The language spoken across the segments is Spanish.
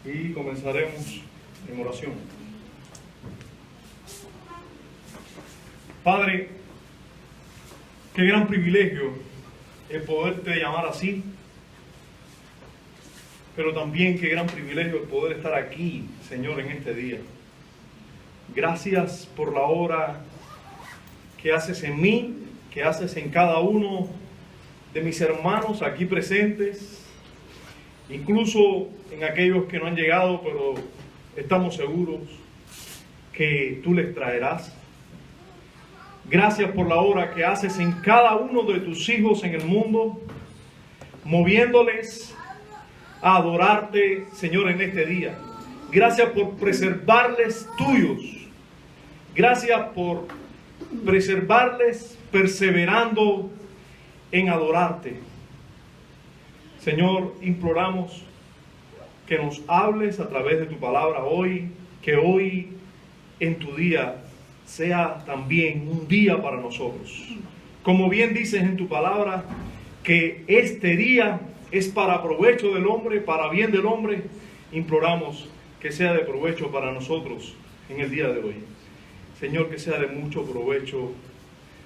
y comenzaremos en oración. Padre, qué gran privilegio el poderte llamar así, pero también qué gran privilegio el poder estar aquí, Señor, en este día. Gracias por la obra que haces en mí, que haces en cada uno de mis hermanos aquí presentes, incluso en aquellos que no han llegado, pero estamos seguros que tú les traerás. Gracias por la obra que haces en cada uno de tus hijos en el mundo, moviéndoles a adorarte, Señor, en este día. Gracias por preservarles tuyos. Gracias por preservarles perseverando en adorarte. Señor, imploramos que nos hables a través de tu palabra hoy, que hoy en tu día sea también un día para nosotros. Como bien dices en tu palabra, que este día es para provecho del hombre, para bien del hombre, imploramos que sea de provecho para nosotros en el día de hoy. Señor, que sea de mucho provecho,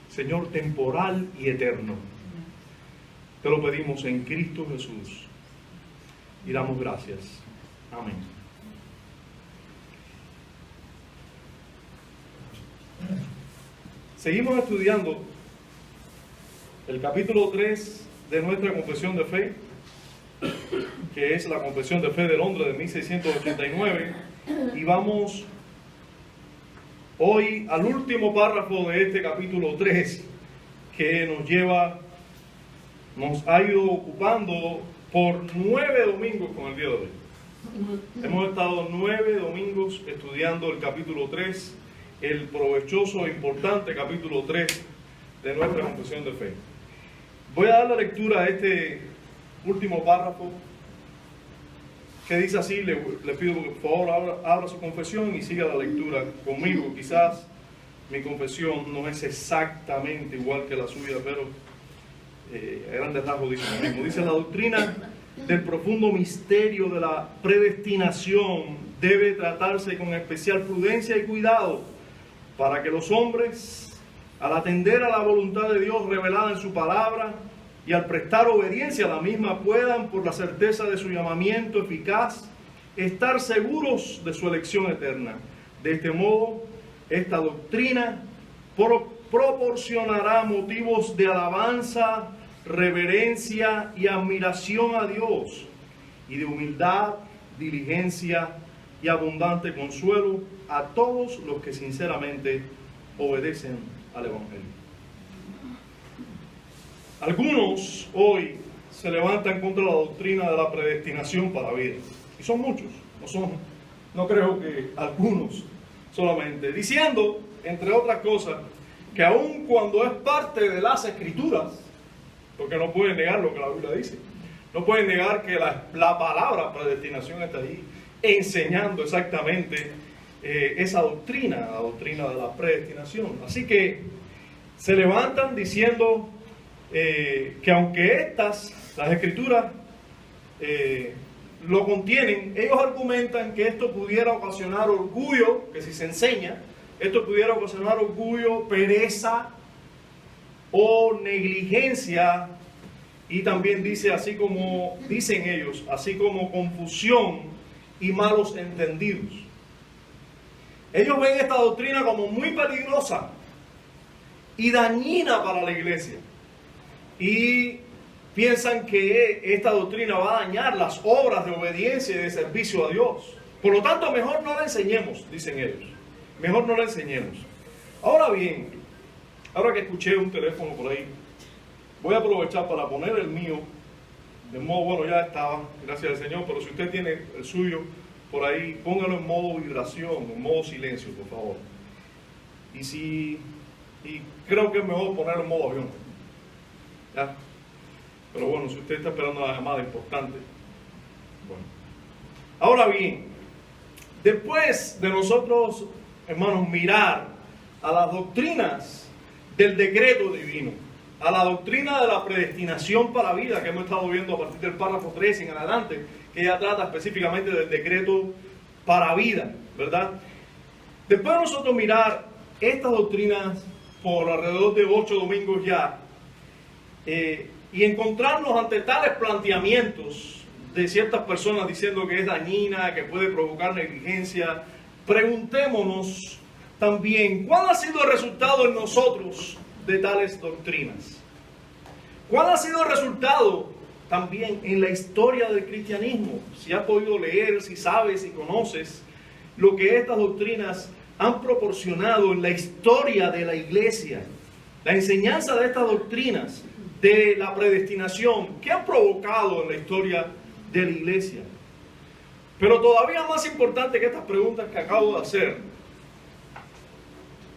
Señor, temporal y eterno. Te lo pedimos en Cristo Jesús y damos gracias. Amén. Seguimos estudiando el capítulo 3 de nuestra confesión de fe, que es la Confesión de Fe de Londres de 1689, y vamos hoy al último párrafo de este capítulo 3, que nos ha ido ocupando por 9 domingos con el día de hoy. Hemos estado 9 domingos estudiando el capítulo 3, el provechoso e importante capítulo 3 de nuestra confesión de fe. Voy a dar la lectura a este último párrafo que dice así. Le pido que por favor abra su confesión y siga la lectura conmigo. Quizás mi confesión no es exactamente igual que la suya, pero a grandes rasgos dice lo mismo. Dice: la doctrina del profundo misterio de la predestinación debe tratarse con especial prudencia y cuidado, para que los hombres, al atender a la voluntad de Dios revelada en su palabra y al prestar obediencia a la misma, puedan, por la certeza de su llamamiento eficaz, estar seguros de su elección eterna. De este modo, esta doctrina proporcionará motivos de alabanza, reverencia y admiración a Dios, y de humildad, diligencia y abundante consuelo a todos los que sinceramente obedecen al Evangelio. Algunos hoy se levantan contra la doctrina de la predestinación para la vida, y son muchos, no creo que algunos solamente, diciendo, entre otras cosas, que aun cuando es parte de las Escrituras, porque no pueden negar lo que la Biblia dice, no pueden negar que la palabra predestinación está ahí, enseñando exactamente esa doctrina, la doctrina de la predestinación. Así que se levantan diciendo que aunque las Escrituras lo contienen, ellos argumentan que esto pudiera ocasionar orgullo, que si se enseña, esto pudiera ocasionar orgullo, pereza o negligencia, y también dice, así como dicen ellos, así como confusión y malos entendidos. Ellos ven esta doctrina como muy peligrosa y dañina para la iglesia, y piensan que esta doctrina va a dañar las obras de obediencia y de servicio a Dios. Por lo tanto, mejor no la enseñemos, dicen ellos. Mejor no la enseñemos. Ahora bien, ahora que escuché un teléfono por ahí, voy a aprovechar para poner el mío. De modo, bueno, ya estaba, gracias al Señor, pero si usted tiene el suyo por ahí, póngalo en modo vibración, en modo silencio, por favor. Y creo que es mejor ponerlo en modo avión. ¿Ya? Pero bueno, si usted está esperando la llamada importante. Bueno. Ahora bien, después de nosotros, hermanos, mirar a las doctrinas del decreto divino, a la doctrina de la predestinación para la vida, que hemos estado viendo a partir del párrafo 3 en adelante, que ya trata específicamente del decreto para vida, ¿verdad? Después de nosotros mirar estas doctrinas por alrededor de 8 domingos ya, y encontrarnos ante tales planteamientos de ciertas personas diciendo que es dañina, que puede provocar negligencia, preguntémonos también, ¿cuál ha sido el resultado en nosotros de tales doctrinas? ¿Cuál ha sido el resultado también en la historia del cristianismo? Si has podido leer, si sabes, si conoces lo que estas doctrinas han proporcionado en la historia de la iglesia, la enseñanza de estas doctrinas de la predestinación, ¿qué han provocado en la historia de la iglesia? Pero todavía más importante que estas preguntas que acabo de hacer,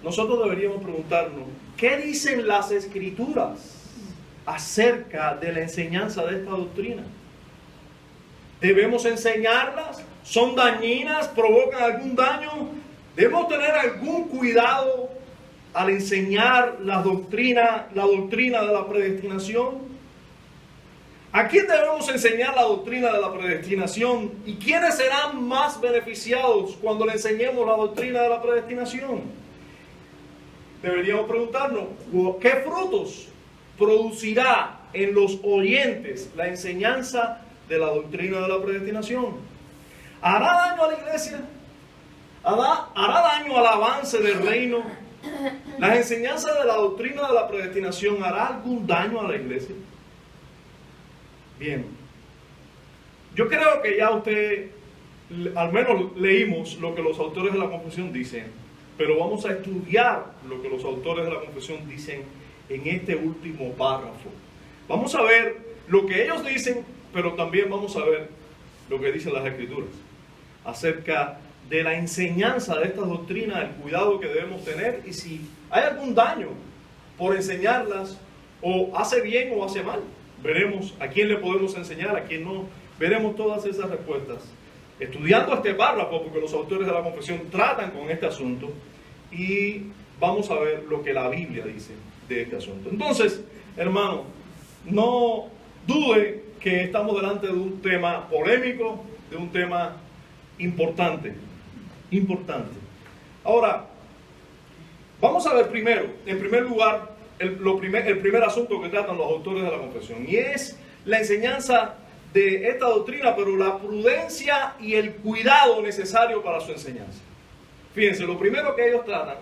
nosotros deberíamos preguntarnos, ¿qué dicen las Escrituras acerca de la enseñanza de esta doctrina? ¿Debemos enseñarlas? ¿Son dañinas? ¿Provocan algún daño? ¿Debemos tener algún cuidado al enseñar la doctrina de la predestinación? ¿A quién debemos enseñar la doctrina de la predestinación? ¿Y quiénes serán más beneficiados cuando le enseñemos la doctrina de la predestinación? Deberíamos preguntarnos, ¿qué frutos producirá en los oyentes la enseñanza de la doctrina de la predestinación? ¿Hará daño a la iglesia? ¿Hará daño al avance del reino? ¿Las enseñanzas de la doctrina de la predestinación hará algún daño a la iglesia? Bien, yo creo que ya usted, al menos leímos lo que los autores de la confesión dicen, pero vamos a estudiar lo que los autores de la confesión dicen en este último párrafo. Vamos a ver lo que ellos dicen, pero también vamos a ver lo que dicen las Escrituras acerca de la enseñanza de estas doctrinas, el cuidado que debemos tener y si hay algún daño por enseñarlas, o hace bien o hace mal. Veremos a quién le podemos enseñar, a quién no. Veremos todas esas respuestas estudiando este párrafo, porque los autores de la confesión tratan con este asunto, y vamos a ver lo que la Biblia dice de este asunto. Entonces, hermano, no dude que estamos delante de un tema polémico, de un tema importante. Ahora, vamos a ver primero, en primer lugar, el primer asunto que tratan los autores de la confesión, y es la enseñanza de esta doctrina, pero la prudencia y el cuidado necesario para su enseñanza. Fíjense, lo primero que ellos tratan,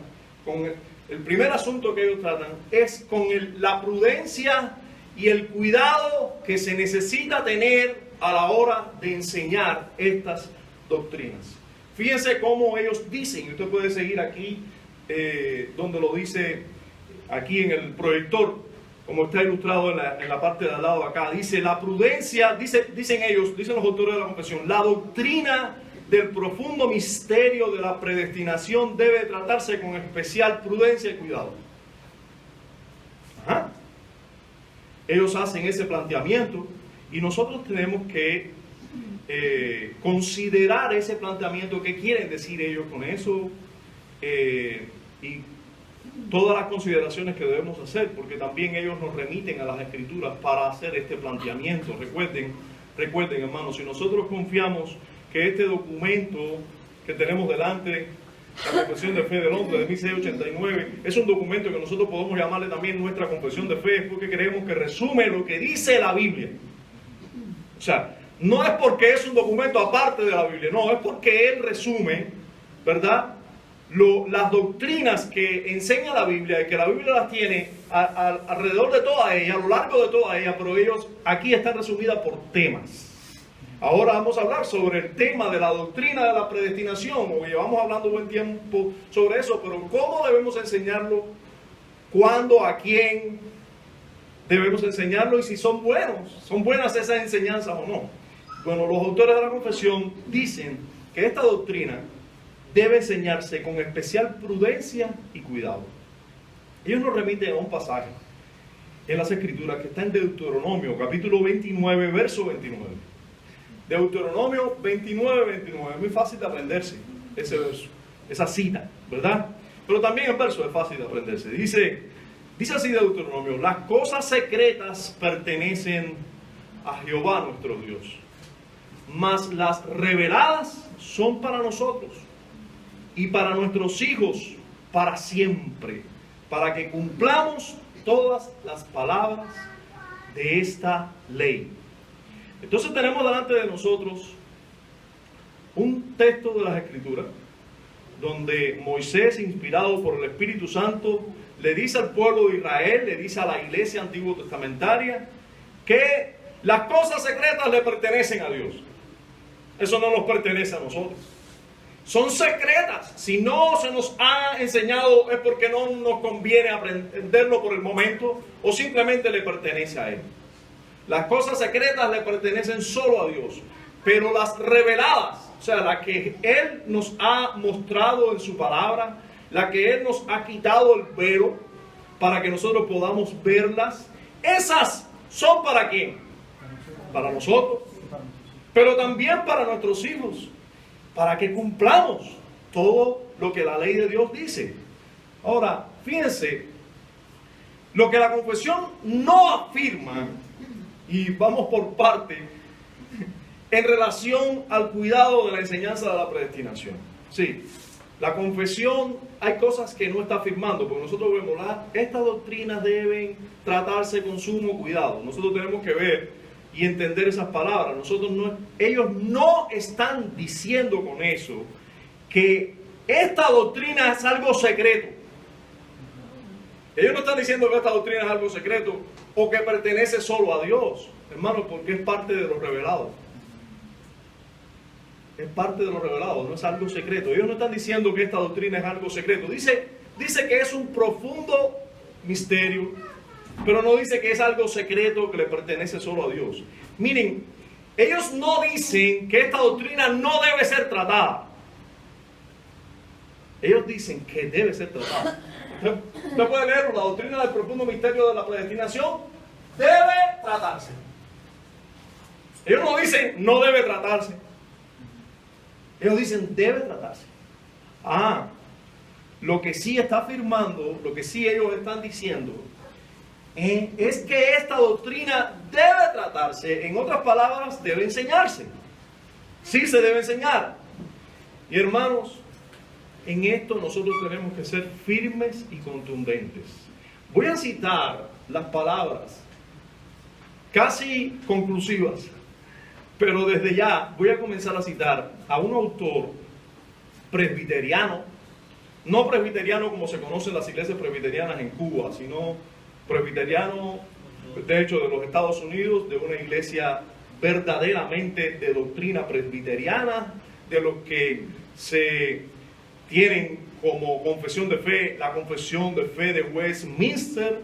el primer asunto que ellos tratan, es con la prudencia y el cuidado que se necesita tener a la hora de enseñar estas doctrinas. Fíjense cómo ellos dicen, y usted puede seguir aquí, donde lo dice aquí en el proyector, como está ilustrado en la parte de al lado acá. Dice, la prudencia, dicen ellos, dicen los autores de la confesión, la doctrina del profundo misterio de la predestinación debe tratarse con especial prudencia y cuidado. Ajá. Ellos hacen ese planteamiento y nosotros tenemos que considerar ese planteamiento, qué quieren decir ellos con eso, y todas las consideraciones que debemos hacer, porque también ellos nos remiten a las Escrituras para hacer este planteamiento. Recuerden, hermanos, si nosotros confiamos que este documento que tenemos delante, la Confesión de Fe de Londres de 1689, es un documento que nosotros podemos llamarle también nuestra Confesión de Fe, porque creemos que resume lo que dice la Biblia. O sea, no es porque es un documento aparte de la Biblia, no, es porque él resume, ¿verdad?, las doctrinas que enseña la Biblia, y que la Biblia las tiene alrededor de toda ella, a lo largo de toda ella, pero ellos aquí están resumidas por temas. Ahora vamos a hablar sobre el tema de la doctrina de la predestinación, o llevamos hablando buen tiempo sobre eso, pero ¿cómo debemos enseñarlo? ¿Cuándo? ¿A quién debemos enseñarlo? Y si son buenas esas enseñanzas o no. Bueno, los autores de la confesión dicen que esta doctrina debe enseñarse con especial prudencia y cuidado. Ellos nos remiten a un pasaje en las Escrituras que está en Deuteronomio, capítulo 29, verso 29. Deuteronomio 29, 29. Es muy fácil de aprenderse ese verso, esa cita, ¿verdad? Pero también el verso es fácil de aprenderse. Dice así Deuteronomio: las cosas secretas pertenecen a Jehová nuestro Dios. mas las reveladas son para nosotros y para nuestros hijos para siempre, para que cumplamos todas las palabras de esta ley. Entonces tenemos delante de nosotros un texto de las Escrituras donde Moisés, inspirado por el Espíritu Santo, le dice al pueblo de Israel, le dice a la iglesia antiguo testamentaria, que las cosas secretas le pertenecen a Dios. Eso no nos pertenece a nosotros. Son secretas. Si no se nos ha enseñado es porque no nos conviene aprenderlo por el momento o simplemente le pertenece a Él. Las cosas secretas le pertenecen solo a Dios. Pero las reveladas, o sea, las que Él nos ha mostrado en su palabra, la que Él nos ha quitado el velo para que nosotros podamos verlas, esas son ¿para quién? Para nosotros, pero también para nuestros hijos, para que cumplamos todo lo que la ley de Dios dice. Ahora, fíjense, lo que la confesión no afirma, y vamos por parte, en relación al cuidado de la enseñanza de la predestinación. Sí, la confesión, hay cosas que no está afirmando, porque nosotros vemos, estas doctrinas deben tratarse con sumo cuidado. Nosotros tenemos que ver y entender esas palabras. Ellos no están diciendo con eso que esta doctrina es algo secreto. Ellos no están diciendo que esta doctrina es algo secreto o que pertenece solo a Dios, hermanos, porque es parte de lo revelado. Es parte de lo revelado, no es algo secreto. Ellos no están diciendo que esta doctrina es algo secreto. Dice que es un profundo misterio, pero no dice que es algo secreto que le pertenece solo a Dios. Miren, ellos no dicen que esta doctrina no debe ser tratada. Ellos dicen que debe ser tratada. Usted puede leer la doctrina del profundo misterio de la predestinación. Debe tratarse. Ellos no dicen no debe tratarse. Ellos dicen debe tratarse. Lo que sí está afirmando, lo que sí ellos están diciendo, es que esta doctrina debe tratarse. En otras palabras, debe enseñarse. Sí se debe enseñar. Y hermanos, en esto nosotros tenemos que ser firmes y contundentes. Voy a citar las palabras casi conclusivas, pero desde ya voy a comenzar a citar a un autor presbiteriano, no presbiteriano como se conoce en las iglesias presbiterianas en Cuba, sino presbiteriano, de hecho, de los Estados Unidos, de una iglesia verdaderamente de doctrina presbiteriana, de los que se tienen como confesión de fe la confesión de fe de Westminster,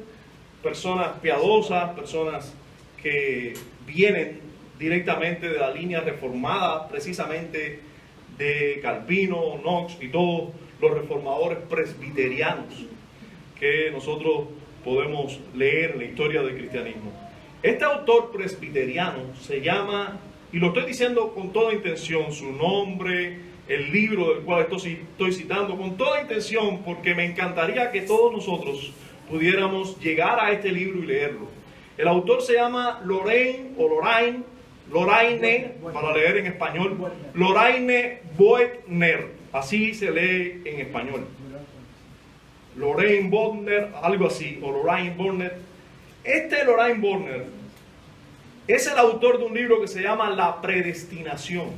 personas piadosas, personas que vienen directamente de la línea reformada, precisamente de Calvino, Knox y todos los reformadores presbiterianos que nosotros podemos leer en la historia del cristianismo. Este autor presbiteriano se llama, y lo estoy diciendo con toda intención, su nombre, el libro del cual estoy citando, con toda intención, porque me encantaría que todos nosotros pudiéramos llegar a este libro y leerlo. El autor se llama Lorraine, para leer en español, Lorraine Boerner, así se lee en español. Lorraine Boerner, algo así, o Lorraine Boerner. Este Lorraine Boerner es el autor de un libro que se llama La Predestinación.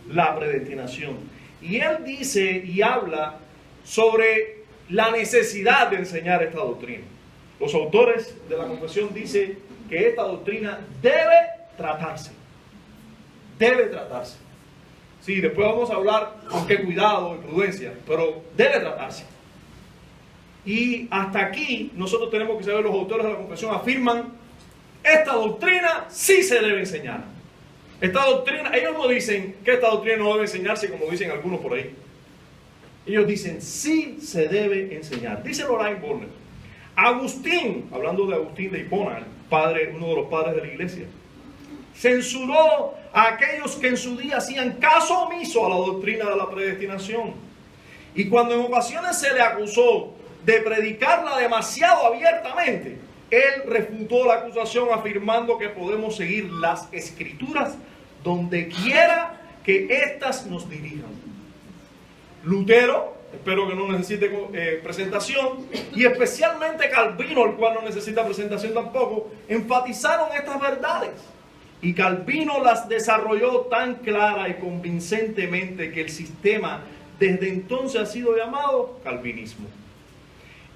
La Predestinación. Y él dice y habla sobre la necesidad de enseñar esta doctrina. Los autores de la confesión dicen que esta doctrina debe tratarse. Debe tratarse. Sí, después vamos a hablar con qué cuidado y prudencia, pero debe tratarse. Y hasta aquí nosotros tenemos que saber, los autores de la confesión afirman, esta doctrina sí se debe enseñar. Esta doctrina, ellos no dicen que esta doctrina no debe enseñarse como dicen algunos por ahí. Ellos dicen sí se debe enseñar. Dice Lorraine Boerner, Agustín, hablando de Agustín de Hipona, uno de los padres de la iglesia, censuró a aquellos que en su día hacían caso omiso a la doctrina de la predestinación. Y cuando en ocasiones se le acusó de predicarla demasiado abiertamente, él refutó la acusación afirmando que podemos seguir las escrituras donde quiera que éstas nos dirijan. Lutero, espero que no necesite presentación, y especialmente Calvino, el cual no necesita presentación tampoco, enfatizaron estas verdades. Y Calvino las desarrolló tan clara y convincentemente que el sistema desde entonces ha sido llamado calvinismo.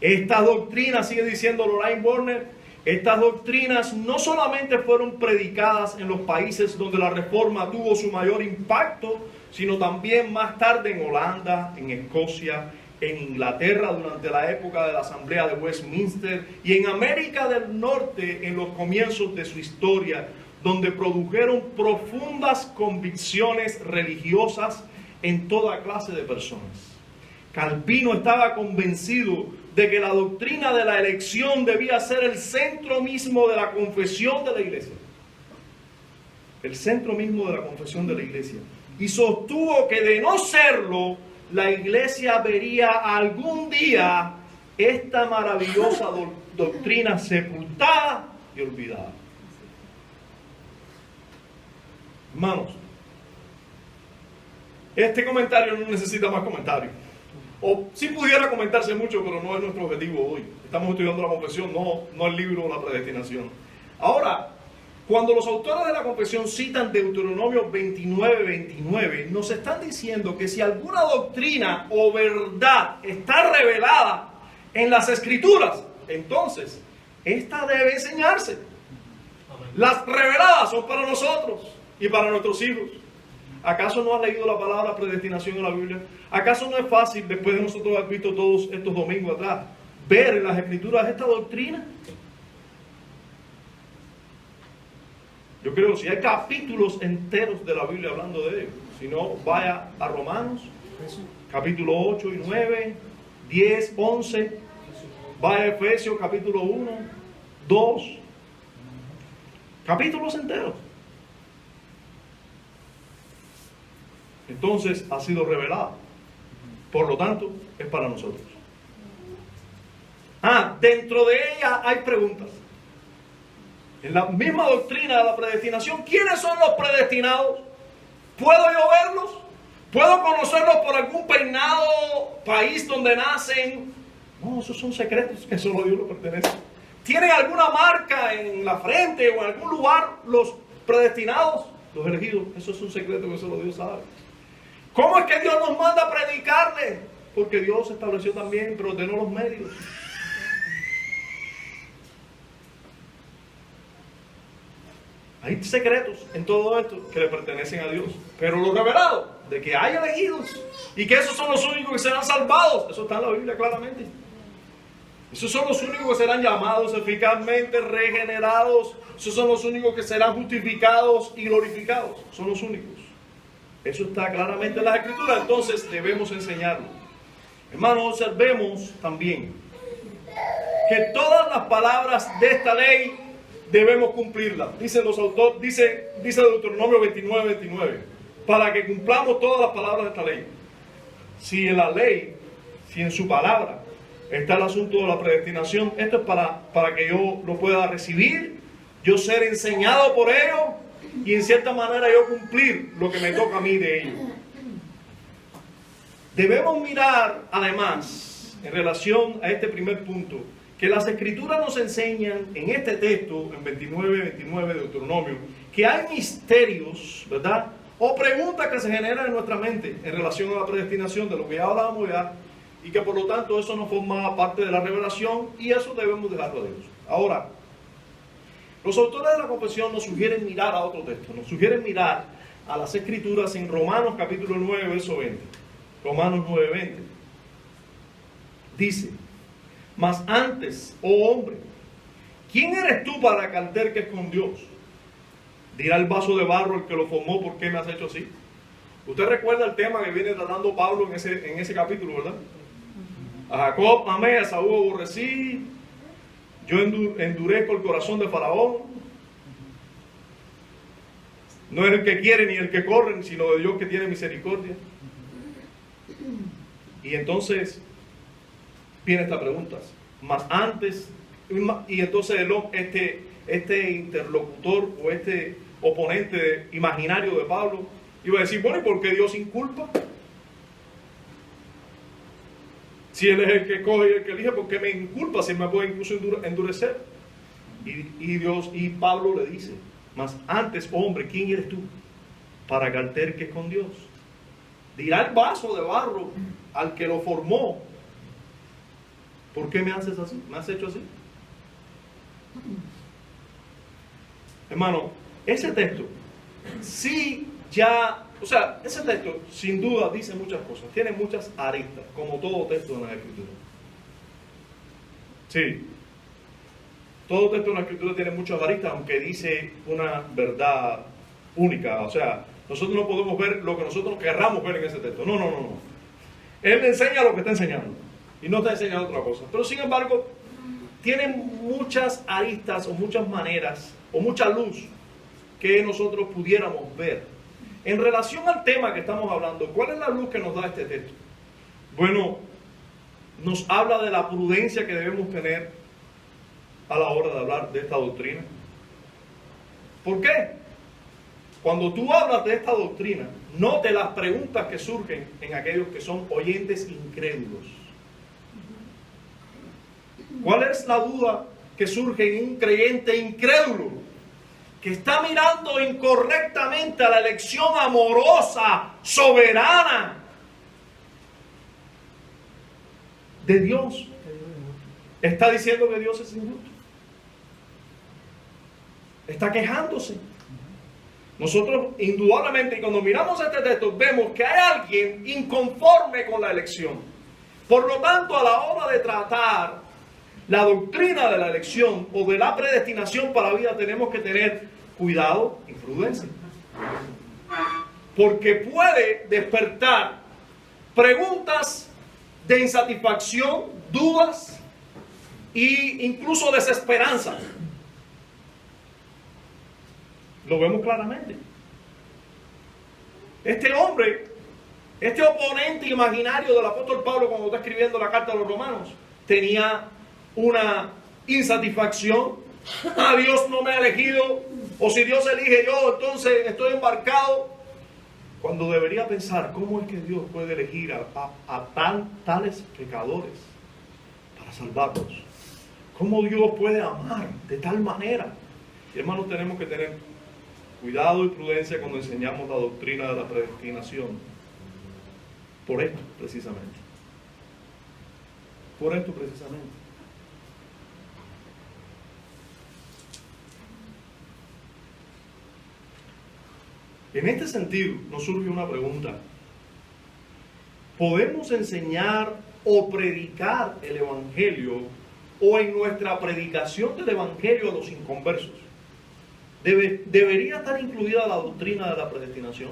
Estas doctrinas, sigue diciendo Lorraine Warner, estas doctrinas no solamente fueron predicadas en los países donde la Reforma tuvo su mayor impacto, sino también más tarde en Holanda, en Escocia, en Inglaterra durante la época de la Asamblea de Westminster y en América del Norte en los comienzos de su historia, donde produjeron profundas convicciones religiosas en toda clase de personas. Calvino estaba convencido de que la doctrina de la elección debía ser el centro mismo de la confesión de la iglesia. El centro mismo de la confesión de la iglesia. Y sostuvo que de no serlo, la iglesia vería algún día esta maravillosa doctrina sepultada y olvidada. Hermanos, este comentario no necesita más comentarios. O sí pudiera comentarse mucho, pero no es nuestro objetivo hoy. Estamos estudiando la confesión, no el libro La Predestinación. Ahora, cuando los autores de la confesión citan Deuteronomio 29:29, nos están diciendo que si alguna doctrina o verdad está revelada en las Escrituras, entonces esta debe enseñarse. Las reveladas son para nosotros y para nuestros hijos. ¿Acaso no has leído la palabra predestinación en la Biblia? ¿Acaso no es fácil, después de nosotros haber visto todos estos domingos atrás, ver en las Escrituras esta doctrina? Yo creo que si hay capítulos enteros de la Biblia hablando de ello. Si no, vaya a Romanos, capítulo 8 y 9, 10, 11. Vaya a Efesios, capítulo 1, 2. Capítulos enteros. Entonces ha sido revelada. Por lo tanto, es para nosotros. Dentro de ella hay preguntas. En la misma doctrina de la predestinación, ¿quiénes son los predestinados? ¿Puedo yo verlos? ¿Puedo conocerlos por algún peinado, país donde nacen? No, esos son secretos que solo Dios los pertenece. ¿Tienen alguna marca en la frente o en algún lugar los predestinados? Los elegidos, eso es un secreto que solo Dios sabe. ¿Cómo es que Dios nos manda a predicarle? Porque Dios estableció también, pero ordenó los medios. Hay secretos en todo esto que le pertenecen a Dios. Pero lo revelado, de que hay elegidos y que esos son los únicos que serán salvados, eso está en la Biblia claramente. Esos son los únicos que serán llamados eficazmente, regenerados. Esos son los únicos que serán justificados y glorificados. Son los únicos. Eso está claramente en las Escrituras, entonces debemos enseñarlo. Hermanos, observemos también que todas las palabras de esta ley debemos cumplirlas. Dicen los autores, dice Deuteronomio 29:29, para que cumplamos todas las palabras de esta ley. Si en la ley, si en su palabra está el asunto de la predestinación, esto es para que yo lo pueda recibir, yo ser enseñado por ello, y en cierta manera yo cumplir lo que me toca a mí de ello. Debemos mirar además, en relación a este primer punto, que las Escrituras nos enseñan en este texto, en 29:29 de Deuteronomio, que hay misterios, ¿verdad? O preguntas que se generan en nuestra mente en relación a la predestinación, de lo que ya hablábamos ya, y que por lo tanto eso no forma parte de la revelación, y eso debemos dejarlo a Dios. Ahora, los autores de la confesión nos sugieren mirar a otro texto, nos sugieren mirar a las Escrituras en Romanos capítulo 9, verso 20. Romanos 9:20. Dice: mas antes, oh hombre, ¿quién eres tú para que alterques con Dios? Dirá el vaso de barro el que lo formó, ¿por qué me has hecho así? Usted recuerda el tema que viene tratando Pablo en ese capítulo, ¿verdad? A Jacob amé, a Saúl aborrecí, yo endurezco el corazón de Faraón. No es el que quiere ni el que corre, sino de Dios que tiene misericordia. Y entonces viene esta pregunta, más antes, y entonces este interlocutor o este oponente imaginario de Pablo, iba a decir, bueno, ¿y por qué Dios inculpa? Si Él es el que coge y el que elige, ¿por qué me inculpa? Si Él me puede incluso endurecer. Y Pablo le dice, mas antes, hombre, ¿quién eres tú para que alterques con Dios? Dirá el vaso de barro al que lo formó, ¿por qué me haces así? ¿Me has hecho así? Hermano, ese texto, ese texto sin duda dice muchas cosas, tiene muchas aristas, como todo texto en la Escritura. Sí, todo texto en la Escritura tiene muchas aristas, aunque dice una verdad única. O sea, nosotros no podemos ver lo que nosotros querramos ver en ese texto. No. Él enseña lo que está enseñando y no está enseñando otra cosa. Pero sin embargo, tiene muchas aristas o muchas maneras o mucha luz que nosotros pudiéramos ver. En relación al tema que estamos hablando, ¿cuál es la luz que nos da este texto? Bueno, nos habla de la prudencia que debemos tener a la hora de hablar de esta doctrina. ¿Por qué? Cuando tú hablas de esta doctrina, note las preguntas que surgen en aquellos que son oyentes incrédulos. ¿Cuál es la duda que surge en un creyente incrédulo que está mirando incorrectamente a la elección amorosa, soberana de Dios? Está diciendo que Dios es injusto. Está quejándose. Nosotros indudablemente, y cuando miramos este texto, vemos que hay alguien inconforme con la elección. Por lo tanto, a la hora de tratar la doctrina de la elección o de la predestinación para la vida, tenemos que tener cuidado y prudencia. Porque puede despertar preguntas de insatisfacción, dudas e incluso desesperanza. Lo vemos claramente. Este hombre, este oponente imaginario del apóstol Pablo cuando está escribiendo la carta a los romanos, tenía una insatisfacción. Dios no me ha elegido, o si Dios elige yo, entonces estoy embarcado. Cuando debería pensar, ¿cómo es que Dios puede elegir a tales pecadores para salvarlos? ¿Cómo Dios puede amar de tal manera? Y hermanos, tenemos que tener cuidado y prudencia cuando enseñamos la doctrina de la predestinación. Por esto, precisamente. Por esto, precisamente. En este sentido, nos surge una pregunta. ¿Podemos enseñar o predicar el Evangelio o en nuestra predicación del Evangelio a los inconversos? ¿Debería estar incluida la doctrina de la predestinación?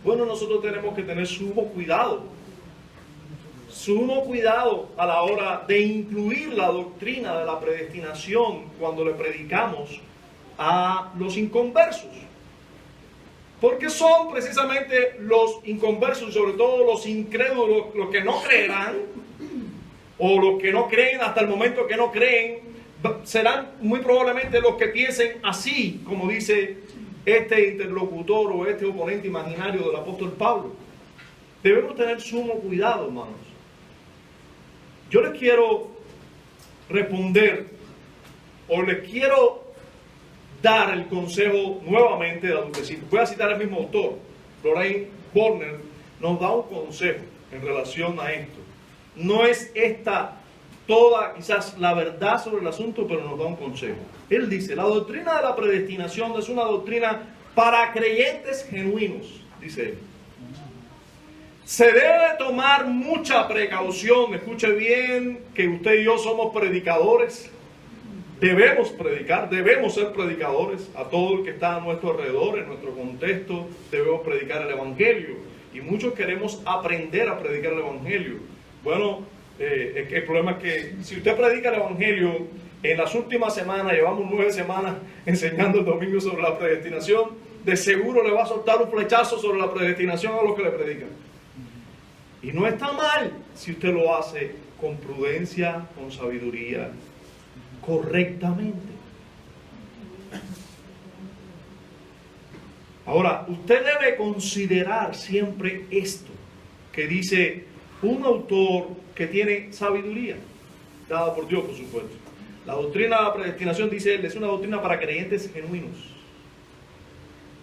Bueno, nosotros tenemos que tener sumo cuidado a la hora de incluir la doctrina de la predestinación cuando le predicamos a los inconversos. Porque son precisamente los inconversos, sobre todo los incrédulos, los que no creerán, o los que no creen hasta el momento que no creen, serán muy probablemente los que piensen así, como dice este interlocutor o este oponente imaginario del apóstol Pablo. Debemos tener sumo cuidado, hermanos. Yo les quiero responder, o les quiero dar el consejo nuevamente de adultecir. Voy a citar al mismo autor. Lorraine Borner nos da un consejo en relación a esto. No es esta toda quizás la verdad sobre el asunto, pero nos da un consejo. Él dice, la doctrina de la predestinación es una doctrina para creyentes genuinos, dice él. Se debe tomar mucha precaución. Escuche bien que usted y yo somos predicadores. Debemos predicar, debemos ser predicadores. A todo el que está a nuestro alrededor, en nuestro contexto, debemos predicar el Evangelio. Y muchos queremos aprender a predicar el Evangelio. Bueno, el problema es que si usted predica el Evangelio, en las últimas semanas, llevamos 9 semanas enseñando el domingo sobre la predestinación, de seguro le va a soltar un flechazo sobre la predestinación a los que le predican. Y no está mal si usted lo hace con prudencia, con sabiduría, correctamente. Ahora, usted debe considerar siempre esto que dice un autor que tiene sabiduría, dada por Dios, por supuesto. La doctrina de la predestinación, dice él, es una doctrina para creyentes genuinos.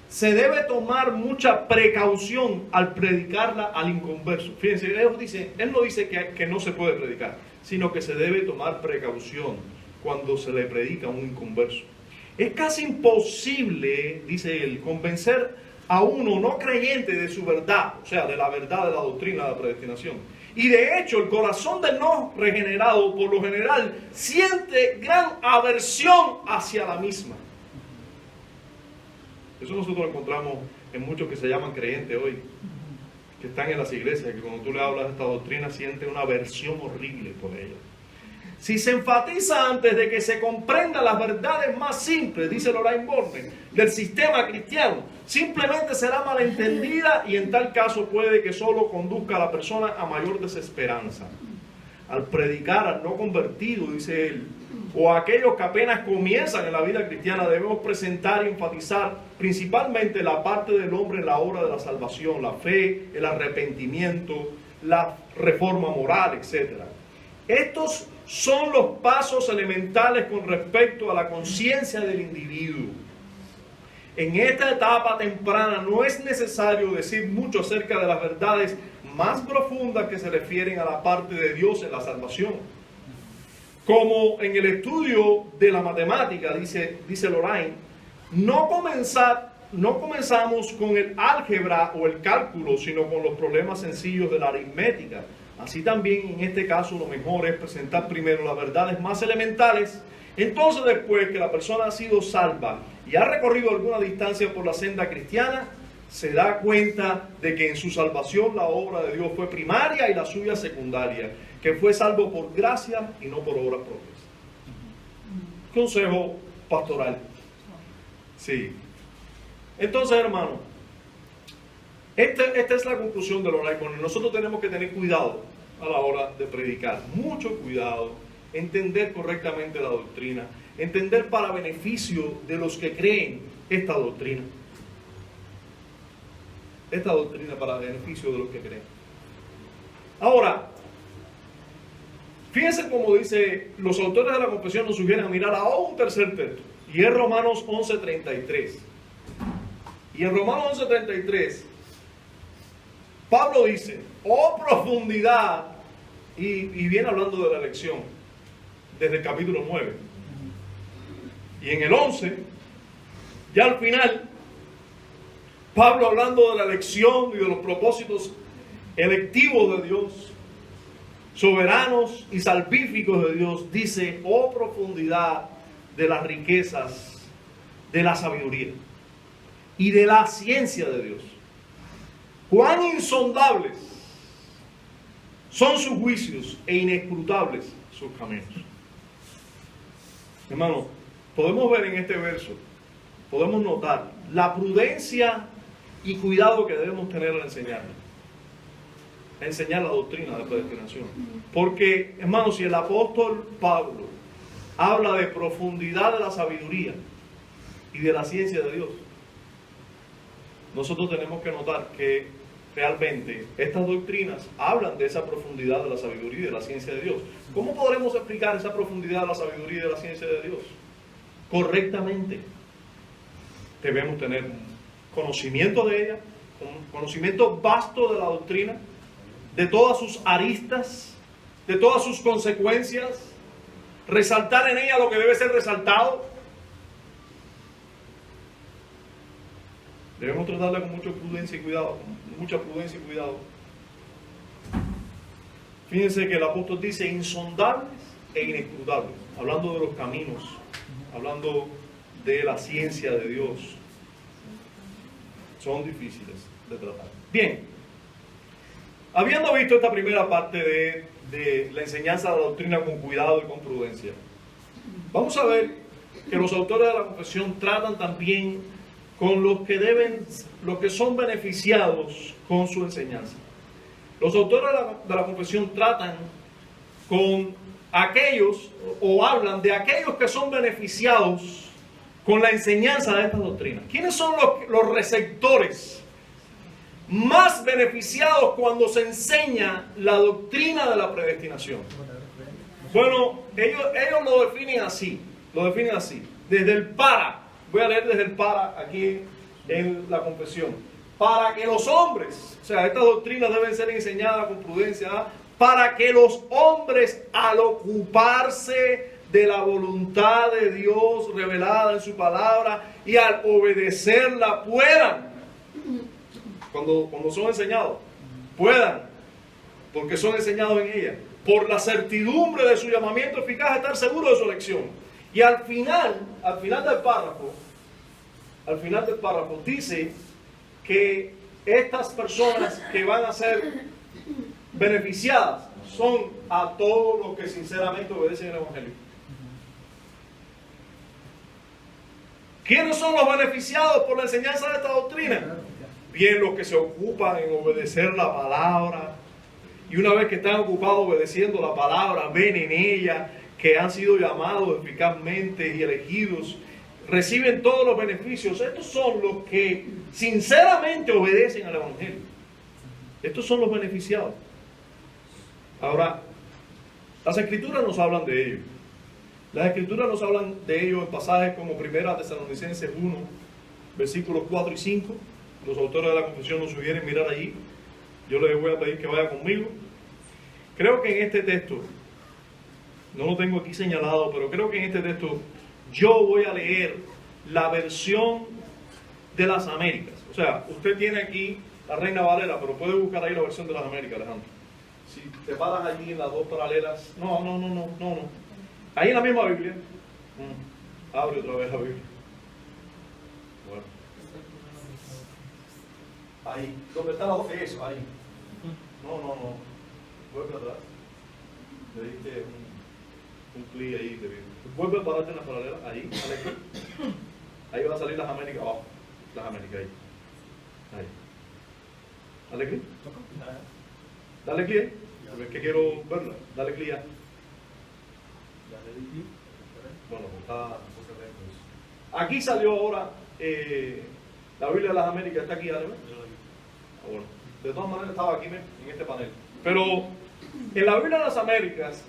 Se debe tomar mucha precaución al predicarla al inconverso. Fíjense, él no dice que no se puede predicar, sino que se debe tomar precaución cuando se le predica a un inconverso. Es casi imposible, dice él, convencer a uno no creyente de su verdad, o sea, de la verdad de la doctrina de la predestinación. Y de hecho, el corazón del no regenerado, por lo general, siente gran aversión hacia la misma. Eso nosotros lo encontramos en muchos que se llaman creyentes hoy, que están en las iglesias, que cuando tú le hablas de esta doctrina sienten una aversión horrible por ella. Si se enfatiza antes de que se comprendan las verdades más simples, dice Lorraine Borne, del sistema cristiano, simplemente será malentendida y en tal caso puede que solo conduzca a la persona a mayor desesperanza. Al predicar al no convertido, dice él, o a aquellos que apenas comienzan en la vida cristiana, debemos presentar y enfatizar principalmente la parte del hombre en la obra de la salvación, la fe, el arrepentimiento, la reforma moral, etc. Estos son los pasos elementales con respecto a la conciencia del individuo. En esta etapa temprana no es necesario decir mucho acerca de las verdades más profundas que se refieren a la parte de Dios en la salvación. Como en el estudio de la matemática, dice Lorraine, no comenzamos con el álgebra o el cálculo, sino con los problemas sencillos de la aritmética. Así también en este caso lo mejor es presentar primero las verdades más elementales, entonces después que la persona ha sido salva y ha recorrido alguna distancia por la senda cristiana, se da cuenta de que en su salvación la obra de Dios fue primaria y la suya secundaria, que fue salvo por gracia y no por obras propias. Consejo pastoral. Sí. Entonces, hermano, esta es la conclusión de Lorraine Borne. Nosotros tenemos que tener cuidado a la hora de predicar, mucho cuidado, entender correctamente la doctrina, entender para beneficio de los que creen esta doctrina. Esta doctrina para beneficio de los que creen. Ahora, fíjense cómo dice, los autores de la confesión nos sugieren a mirar a un tercer texto, y es Romanos 11:33. Y en Romanos 11:33, Pablo dice, oh profundidad, y viene hablando de la elección, desde el capítulo 9. Y en el 11, ya al final, Pablo hablando de la elección y de los propósitos electivos de Dios, soberanos y salvíficos de Dios, dice, oh profundidad de las riquezas, de la sabiduría y de la ciencia de Dios. Cuán insondables son sus juicios e inescrutables sus caminos. Hermano, podemos ver en este verso, podemos notar la prudencia y cuidado que debemos tener al enseñar la doctrina de la predestinación. Porque, hermano, si el apóstol Pablo habla de profundidad de la sabiduría y de la ciencia de Dios, nosotros tenemos que notar que realmente estas doctrinas hablan de esa profundidad de la sabiduría y de la ciencia de Dios. ¿Cómo podremos explicar esa profundidad de la sabiduría y de la ciencia de Dios? Correctamente. Debemos tener conocimiento de ella, conocimiento vasto de la doctrina, de todas sus aristas, de todas sus consecuencias, resaltar en ella lo que debe ser resaltado. Debemos tratarla con mucha prudencia y cuidado, Fíjense que el apóstol dice insondables e inescrutables, hablando de los caminos, hablando de la ciencia de Dios. Son difíciles de tratar. Bien, habiendo visto esta primera parte de la enseñanza de la doctrina con cuidado y con prudencia, vamos a ver que los autores de la confesión tratan también con los que son beneficiados con su enseñanza. Los autores de la confesión tratan con aquellos, o hablan de aquellos que son beneficiados con la enseñanza de estas doctrinas? ¿Quiénes son los receptores más beneficiados cuando se enseña la doctrina de la predestinación? Bueno, ellos lo definen así. Desde el para. Voy a leer desde el para aquí en la confesión. Para que los hombres, o sea, estas doctrinas deben ser enseñadas con prudencia, ¿ah? Para que los hombres, al ocuparse de la voluntad de Dios revelada en su palabra y al obedecerla, puedan, cuando son enseñados, puedan, porque son enseñados en ella, por la certidumbre de su llamamiento eficaz, estar seguros de su elección. Y al final del párrafo dice que estas personas que van a ser beneficiadas son a todos los que sinceramente obedecen el Evangelio. ¿Quiénes son los beneficiados por la enseñanza de esta doctrina? Bien, los que se ocupan en obedecer la palabra, y una vez que están ocupados obedeciendo la palabra, ven en ella que han sido llamados eficazmente y elegidos, reciben todos los beneficios. Estos son los que sinceramente obedecen al Evangelio. Estos son los beneficiados. Ahora, las Escrituras nos hablan de ello. Las Escrituras nos hablan de ello en pasajes como 1 Tesalonicenses 1, versículos 4 y 5. Los autores de la confesión nos sugieren mirar allí. Yo les voy a pedir que vaya conmigo. Creo que en este texto, no lo tengo aquí señalado, pero creo que en este texto yo voy a leer la versión de las Américas. O sea, usted tiene aquí la Reina Valera, pero puede buscar ahí la versión de las Américas, Alejandro. Si te paras allí en las dos paralelas, no. Ahí en la misma Biblia. Abre otra vez la Biblia. Bueno. Ahí, ¿dónde está la dos? Eso, ahí. No. Vuelve atrás. Le diste un clic ahí de Biblia. Vuelve a pararte en la paralela. Ahí, dale clic. Ahí van a salir las Américas abajo. Las Américas ahí. Dale clic. Dale clic. Porque es que quiero verla. Dale clic ya. Bueno, está. Aquí salió ahora la Biblia de las Américas. Está aquí, ¿vale? Bueno, de todas maneras estaba aquí en este panel. Pero en la Biblia de las Américas,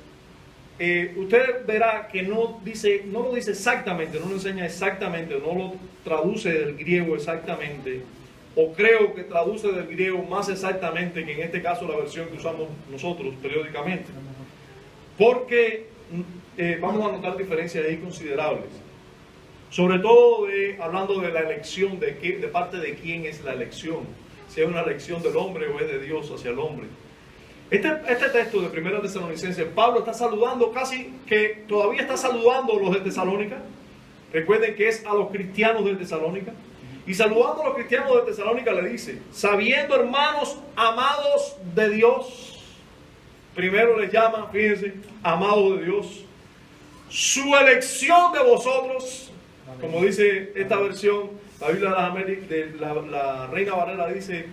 usted verá que no lo dice exactamente, no lo enseña exactamente, no lo traduce del griego exactamente, o creo que traduce del griego más exactamente que en este caso la versión que usamos nosotros periódicamente. Porque vamos a notar diferencias ahí considerables. Sobre todo hablando de la elección, de parte de quién es la elección. Si es una elección del hombre o es de Dios hacia el hombre. Este texto de 1 Tesalonicenses, Pablo está saludando casi que todavía está saludando a los de Tesalónica. Recuerden que es a los cristianos de Tesalónica. Y saludando a los cristianos de Tesalónica le dice, sabiendo, hermanos amados de Dios, primero les llama, fíjense, amados de Dios, su elección de vosotros, como dice esta versión, la Biblia de las Américas, la Reina Valera dice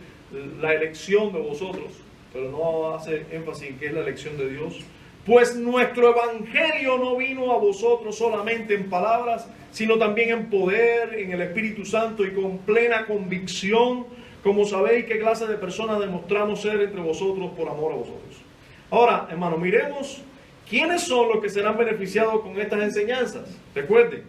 la elección de vosotros, pero no hace énfasis en que es la elección de Dios. Pues nuestro evangelio no vino a vosotros solamente en palabras, sino también en poder, en el Espíritu Santo y con plena convicción, como sabéis qué clase de personas demostramos ser entre vosotros por amor a vosotros. Ahora, hermanos, miremos quiénes son los que serán beneficiados con estas enseñanzas. Recuerden,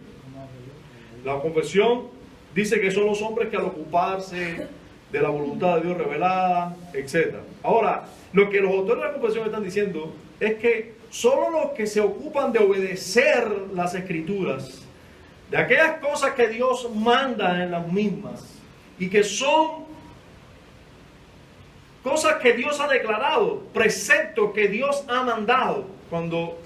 la confesión dice que son los hombres que al ocuparse de la voluntad de Dios revelada, etc. Ahora, lo que los autores de la confesión están diciendo es que solo los que se ocupan de obedecer las Escrituras, de aquellas cosas que Dios manda en las mismas, y que son cosas que Dios ha declarado, preceptos que Dios ha mandado, cuando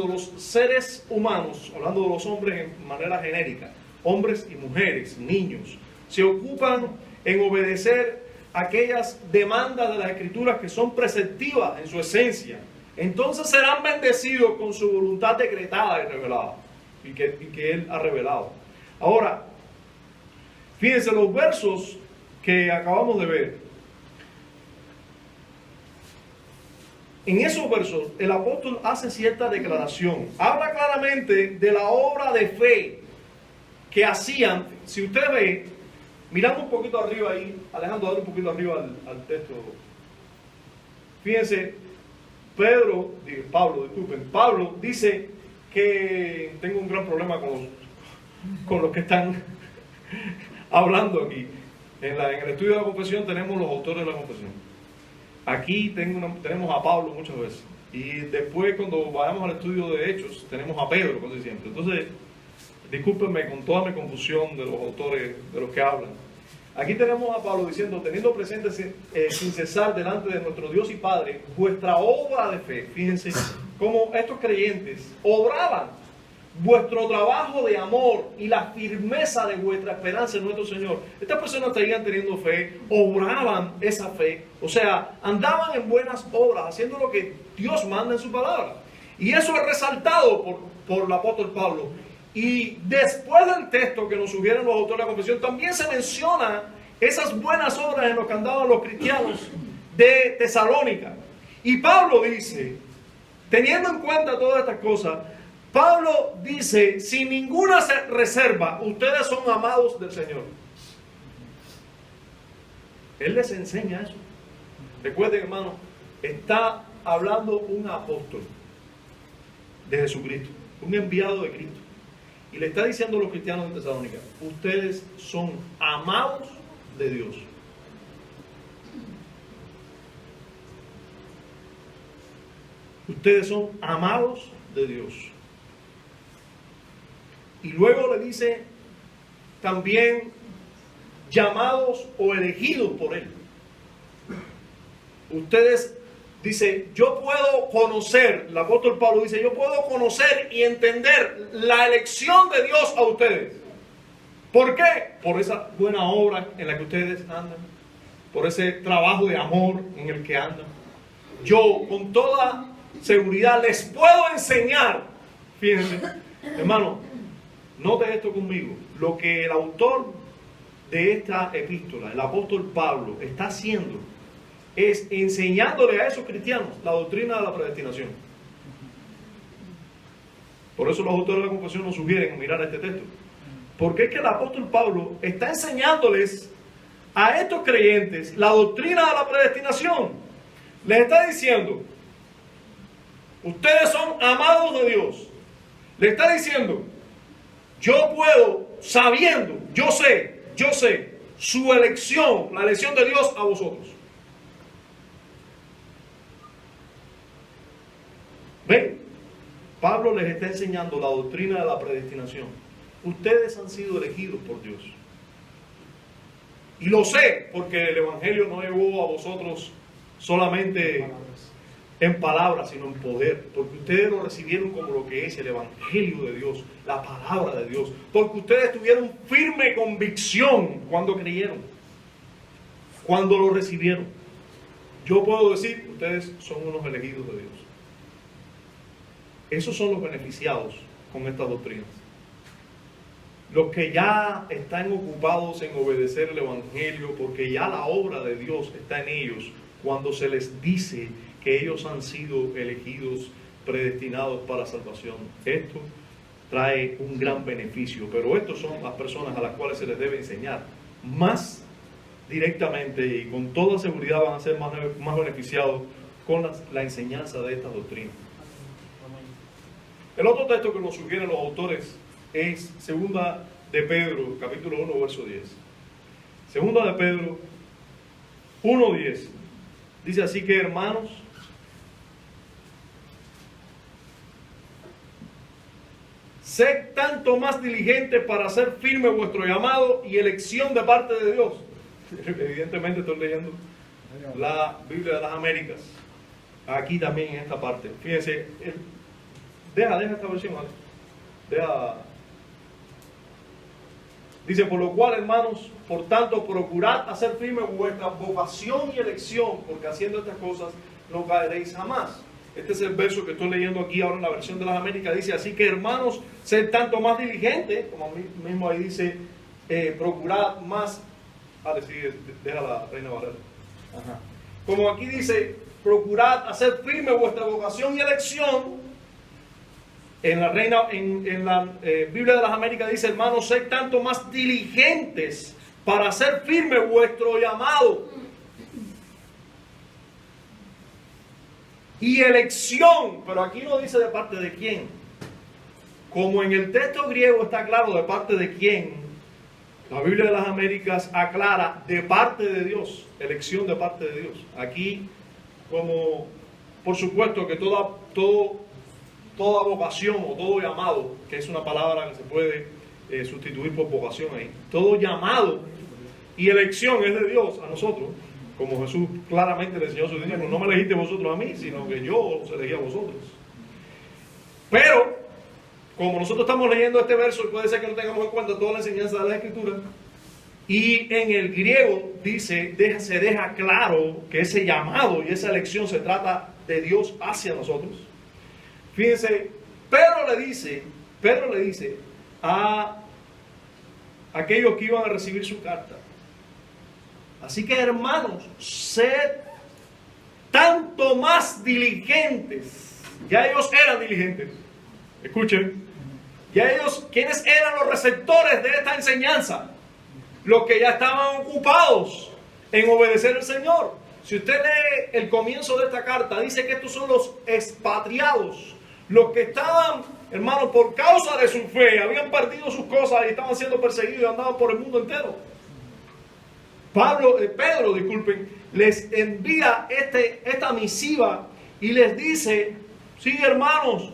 los seres humanos, hablando de los hombres en manera genérica, hombres y mujeres, niños, se ocupan en obedecer aquellas demandas de las Escrituras que son preceptivas en su esencia, entonces serán bendecidos con su voluntad decretada y revelada, y que Él ha revelado. Ahora, fíjense los versos que acabamos de ver. En esos versos el apóstol hace cierta declaración, habla claramente de la obra de fe que hacían, si usted ve, mirando un poquito arriba ahí, Alejandro, dale un poquito arriba al texto. Fíjense, Pablo dice que tengo un gran problema con los que están hablando aquí. En el estudio de la confesión tenemos los autores de la confesión. Aquí tenemos a Pablo muchas veces. Y después cuando vayamos al estudio de Hechos, tenemos a Pedro casi siempre. Entonces, discúlpenme con toda mi confusión de los autores de los que hablan. Aquí tenemos a Pablo diciendo, teniendo presente sin cesar delante de nuestro Dios y Padre, vuestra obra de fe. Fíjense cómo estos creyentes obraban vuestro trabajo de amor y la firmeza de vuestra esperanza en nuestro Señor. Estas personas seguían teniendo fe, obraban esa fe, o sea, andaban en buenas obras, haciendo lo que Dios manda en su palabra. Y eso es resaltado por el apóstol Pablo. Y después del texto que nos sugieren los autores de la confesión, también se menciona esas buenas obras en las que andaban los cristianos de Tesalónica. Y Pablo dice, teniendo en cuenta todas estas cosas, Pablo dice, sin ninguna reserva, ustedes son amados del Señor. Él les enseña eso. Recuerden, hermano, está hablando un apóstol de Jesucristo, un enviado de Cristo. Y le está diciendo a los cristianos de Tesalónica, ustedes son amados de Dios. Ustedes son amados de Dios. Y luego le dice también llamados o elegidos por Él. Ustedes, dice, yo puedo conocer, el apóstol Pablo dice, yo puedo conocer y entender la elección de Dios a ustedes. ¿Por qué? Por esa buena obra en la que ustedes andan, por ese trabajo de amor en el que andan. Yo con toda seguridad les puedo enseñar, fíjense, hermano, note esto conmigo, lo que el autor de esta epístola, el apóstol Pablo, está haciendo es enseñándole a esos cristianos la doctrina de la predestinación. Por eso los autores de la confesión nos sugieren mirar este texto. Porque es que el apóstol Pablo está enseñándoles a estos creyentes la doctrina de la predestinación. Les está diciendo, ustedes son amados de Dios. Les está diciendo, yo puedo, sabiendo, yo sé, su elección, la elección de Dios a vosotros. ¿Ven? Pablo les está enseñando la doctrina de la predestinación. Ustedes han sido elegidos por Dios. Y lo sé, porque el Evangelio no llegó a vosotros solamente en palabras, sino en poder. Porque ustedes lo recibieron como lo que es el Evangelio de Dios, la palabra de Dios. Porque ustedes tuvieron firme convicción cuando creyeron, cuando lo recibieron. Yo puedo decir, ustedes son unos elegidos de Dios. Esos son los beneficiados con estas doctrinas. Los que ya están ocupados en obedecer el Evangelio, porque ya la obra de Dios está en ellos, cuando se les dice que ellos han sido elegidos, predestinados para salvación. Esto trae un gran beneficio, pero estos son las personas a las cuales se les debe enseñar más directamente y con toda seguridad van a ser más beneficiados con la enseñanza de estas doctrinas. El otro texto que nos sugieren los autores es Segunda de Pedro, capítulo 1, verso 10. Segunda de Pedro 1:10. Dice así que, hermanos, sed tanto más diligentes para hacer firme vuestro llamado y elección de parte de Dios. Evidentemente estoy leyendo la Biblia de las Américas. Aquí también en esta parte. Fíjense, deja esta versión, ¿vale? Dice, por lo cual, hermanos, por tanto, procurad hacer firme vuestra vocación y elección, porque haciendo estas cosas no caeréis jamás. Este es el verso que estoy leyendo aquí ahora en la versión de las Américas. Dice, así que, hermanos, sed tanto más diligentes, como mismo ahí dice, procurad más. Deja la Reina Valera. Ajá. Como aquí dice, procurad hacer firme vuestra vocación y elección. En la Biblia de las Américas dice, hermanos, sed tanto más diligentes para hacer firme vuestro llamado y elección. Pero aquí no dice de parte de quién. Como en el texto griego está claro de parte de quién, la Biblia de las Américas aclara de parte de Dios, elección de parte de Dios. Aquí, como por supuesto que toda vocación o todo llamado, que es una palabra que se puede sustituir por vocación ahí, todo llamado y elección es de Dios a nosotros, como Jesús claramente le enseñó a sus discípulos, no me elegiste vosotros a mí, sino que yo os elegí a vosotros. Pero, como nosotros estamos leyendo este verso, y puede ser que no tengamos en cuenta toda la enseñanza de la Escritura, y en el griego se deja claro que ese llamado y esa elección se trata de Dios hacia nosotros. Fíjense, Pedro le dice a aquellos que iban a recibir su carta: así que, hermanos, sed tanto más diligentes. Ya ellos eran diligentes. Escuchen, ya ellos, ¿quiénes eran los receptores de esta enseñanza? Los que ya estaban ocupados en obedecer al Señor. Si usted lee el comienzo de esta carta, dice que estos son los expatriados, los que estaban, hermanos, por causa de su fe, habían perdido sus cosas y estaban siendo perseguidos y andaban por el mundo entero. Pedro, les envía esta misiva y les dice: sí, hermanos,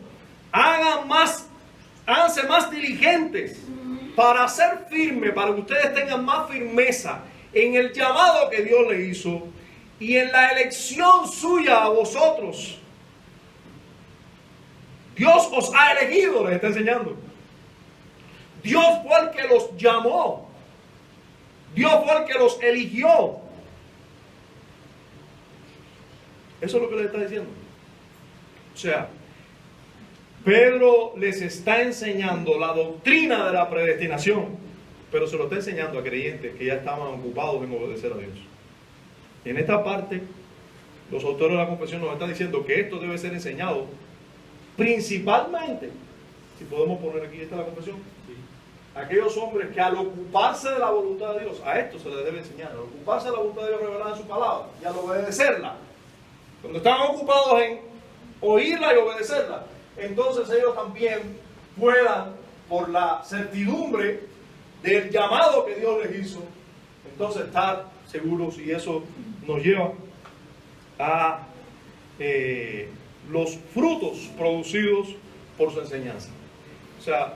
háganse más diligentes para ser firmes, para que ustedes tengan más firmeza en el llamado que Dios les hizo y en la elección suya a vosotros. Dios os ha elegido, les está enseñando. Dios fue el que los llamó. Dios fue el que los eligió. Eso es lo que les está diciendo. O sea, Pedro les está enseñando la doctrina de la predestinación, pero se lo está enseñando a creyentes que ya estaban ocupados en obedecer a Dios. Y en esta parte, los autores de la confesión nos están diciendo que esto debe ser enseñado principalmente, si podemos poner aquí, esta es la confesión, aquellos hombres que al ocuparse de la voluntad de Dios, a esto se les debe enseñar, al ocuparse de la voluntad de Dios revelada en su palabra y al obedecerla, cuando están ocupados en oírla y obedecerla, entonces ellos también puedan, por la certidumbre del llamado que Dios les hizo, entonces estar seguros, y eso nos lleva a los frutos producidos por su enseñanza. O sea,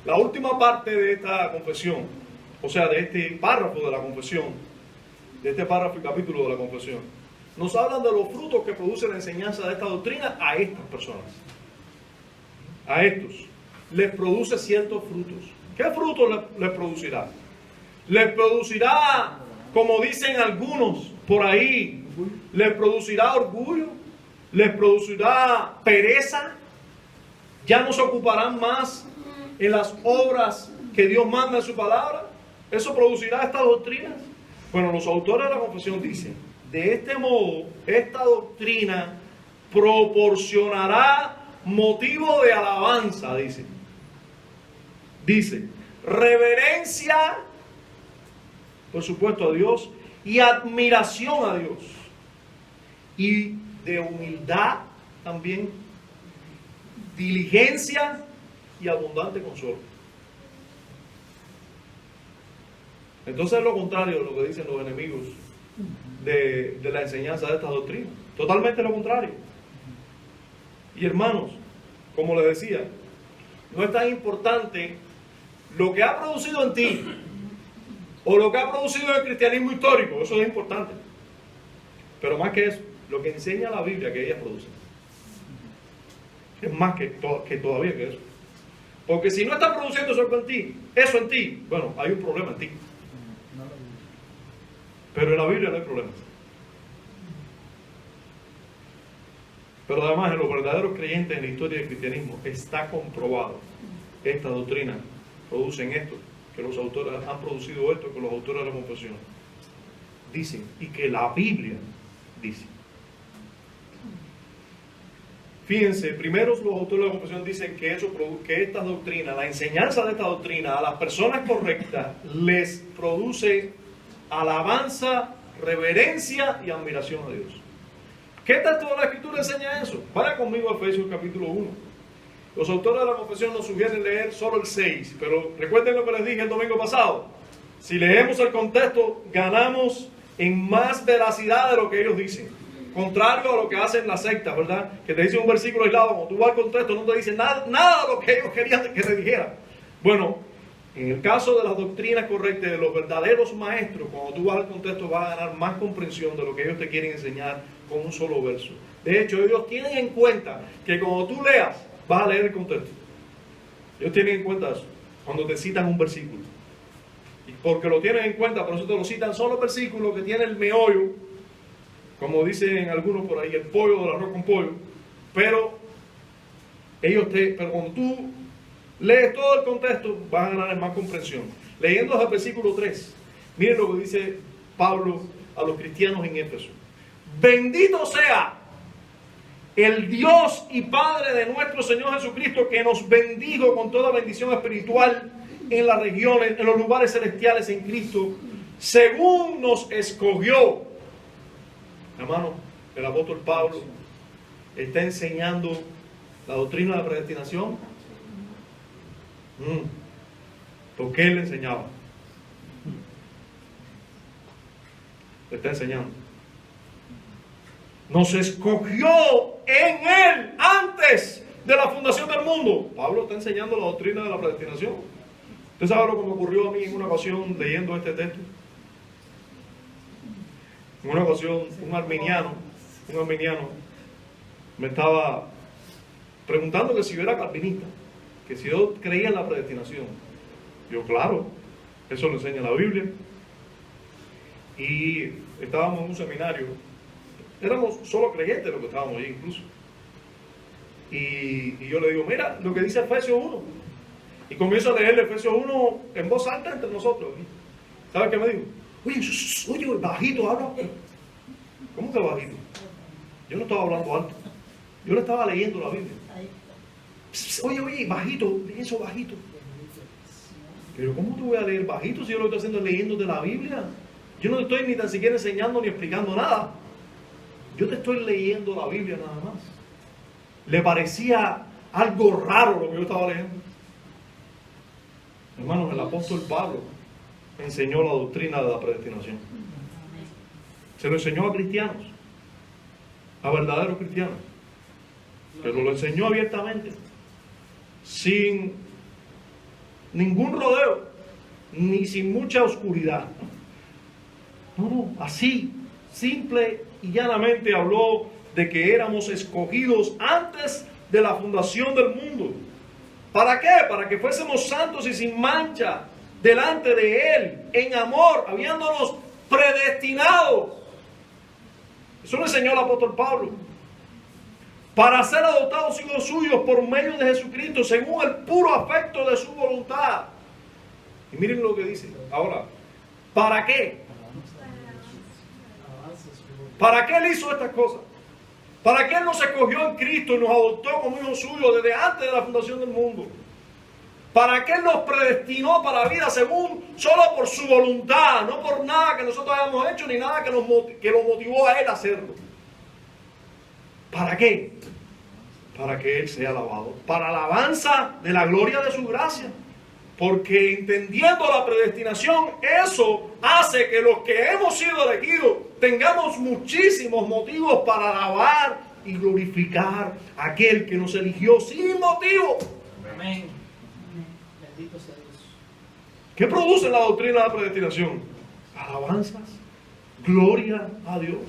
la última parte de esta confesión, o sea, de este párrafo de la confesión, de este párrafo y capítulo de la confesión, nos hablan de los frutos que produce la enseñanza de esta doctrina a estas personas. A estos les produce ciertos frutos. ¿Qué frutos les producirá? Les producirá, como dicen algunos por ahí, les producirá orgullo, les producirá pereza, ya no se ocuparán más en las obras que Dios manda en su palabra. ¿Eso producirá estas doctrinas? Bueno, los autores de la confesión dicen: de este modo, esta doctrina proporcionará motivo de alabanza, dice, reverencia, por supuesto, a Dios, y admiración a Dios, y de humildad también, diligencia y abundante consuelo. Entonces es lo contrario de lo que dicen los enemigos de la enseñanza de esta doctrina. Totalmente lo contrario. Y hermanos, como les decía, no es tan importante lo que ha producido en ti o lo que ha producido el cristianismo histórico. Eso es importante. Pero más que eso, lo que enseña la Biblia que ella produce es más que todavía que eso. Porque si no está produciendo eso en ti, bueno, hay un problema en ti. Pero en la Biblia no hay problema. Pero además, en los verdaderos creyentes en la historia del cristianismo está comprobado esta doctrina, producen esto, que los autores han producido esto, que los autores de la confesión dicen, y que la Biblia dice. Fíjense, primero los autores de la confesión dicen que esta doctrina, la enseñanza de esta doctrina a las personas correctas les produce alabanza, reverencia y admiración a Dios. ¿Qué texto de la Escritura enseña eso? Vaya conmigo a Efesios capítulo 1. Los autores de la confesión nos sugieren leer solo el 6, pero recuerden lo que les dije el domingo pasado. Si leemos el contexto, ganamos en más veracidad de lo que ellos dicen. Contrario a lo que hacen las sectas, ¿verdad? Que te dicen un versículo aislado, cuando tú vas al contexto no te dicen nada de lo que ellos querían que te dijera. Bueno, en el caso de las doctrinas correctas, de los verdaderos maestros, cuando tú vas al contexto vas a ganar más comprensión de lo que ellos te quieren enseñar con un solo verso. De hecho, ellos tienen en cuenta que cuando tú leas, vas a leer el contexto. Ellos tienen en cuenta eso, cuando te citan un versículo. Y porque lo tienen en cuenta, por eso te lo citan solo el versículo que tiene el meollo, como dicen algunos por ahí, el pollo del arroz con pollo. Pero cuando tú lees todo el contexto, vas a ganar más comprensión. Leyendo el versículo 3, miren lo que dice Pablo a los cristianos en Éfeso. Bendito sea el Dios y Padre de nuestro Señor Jesucristo, que nos bendijo con toda bendición espiritual en las regiones, en los lugares celestiales en Cristo, según nos escogió. Hermano, el apóstol Pablo está enseñando la doctrina de la predestinación. Porque él le enseñaba. Le está enseñando. Nos escogió en él antes de la fundación del mundo. Pablo está enseñando la doctrina de la predestinación. ¿Usted sabe lo que me ocurrió a mí en una ocasión leyendo este texto? En una ocasión, un arminiano me estaba preguntando que si yo era calvinista, que si yo creía en la predestinación. Yo, claro, eso lo enseña la Biblia. Y estábamos en un seminario, éramos solo creyentes los que estábamos allí incluso. Y yo le digo, mira, lo que dice Efesios 1. Y comienzo a leer Efesios 1 en voz alta entre nosotros. ¿Sabes qué me dijo? Oye, bajito, habla. ¿Cómo que bajito? Yo no estaba hablando alto. Yo le estaba leyendo la Biblia. Oye, bajito, lee eso bajito. Pero ¿cómo te voy a leer bajito si yo lo estoy haciendo leyendo de la Biblia? Yo no te estoy ni tan siquiera enseñando ni explicando nada. Yo te estoy leyendo la Biblia nada más. Le parecía algo raro lo que yo estaba leyendo. Hermanos, el apóstol Pablo enseñó la doctrina de la predestinación. Se lo enseñó a cristianos, a verdaderos cristianos, pero lo enseñó abiertamente, sin ningún rodeo, ni sin mucha oscuridad. No, así, simple y llanamente habló de que éramos escogidos antes de la fundación del mundo. ¿Para qué? Para que fuésemos santos y sin mancha delante de Él, en amor, habiéndonos predestinado. Eso lo enseñó el apóstol Pablo. Para ser adoptados hijos suyos por medio de Jesucristo, según el puro afecto de su voluntad. Y miren lo que dice. Ahora, ¿para qué? ¿Para qué Él hizo estas cosas? ¿Para qué Él nos escogió en Cristo y nos adoptó como hijos suyos desde antes de la fundación del mundo? ¿Para qué Él nos predestinó para la vida según solo por su voluntad, no por nada que nosotros hayamos hecho ni nada que lo motivó a Él a hacerlo? ¿Para qué? Para que Él sea alabado, para alabanza de la gloria de su gracia. Porque entendiendo la predestinación, eso hace que los que hemos sido elegidos tengamos muchísimos motivos para alabar y glorificar a aquel que nos eligió sin motivo. Amén. Bendito sea Dios. ¿Qué produce la doctrina de la predestinación? Alabanzas, gloria a Dios.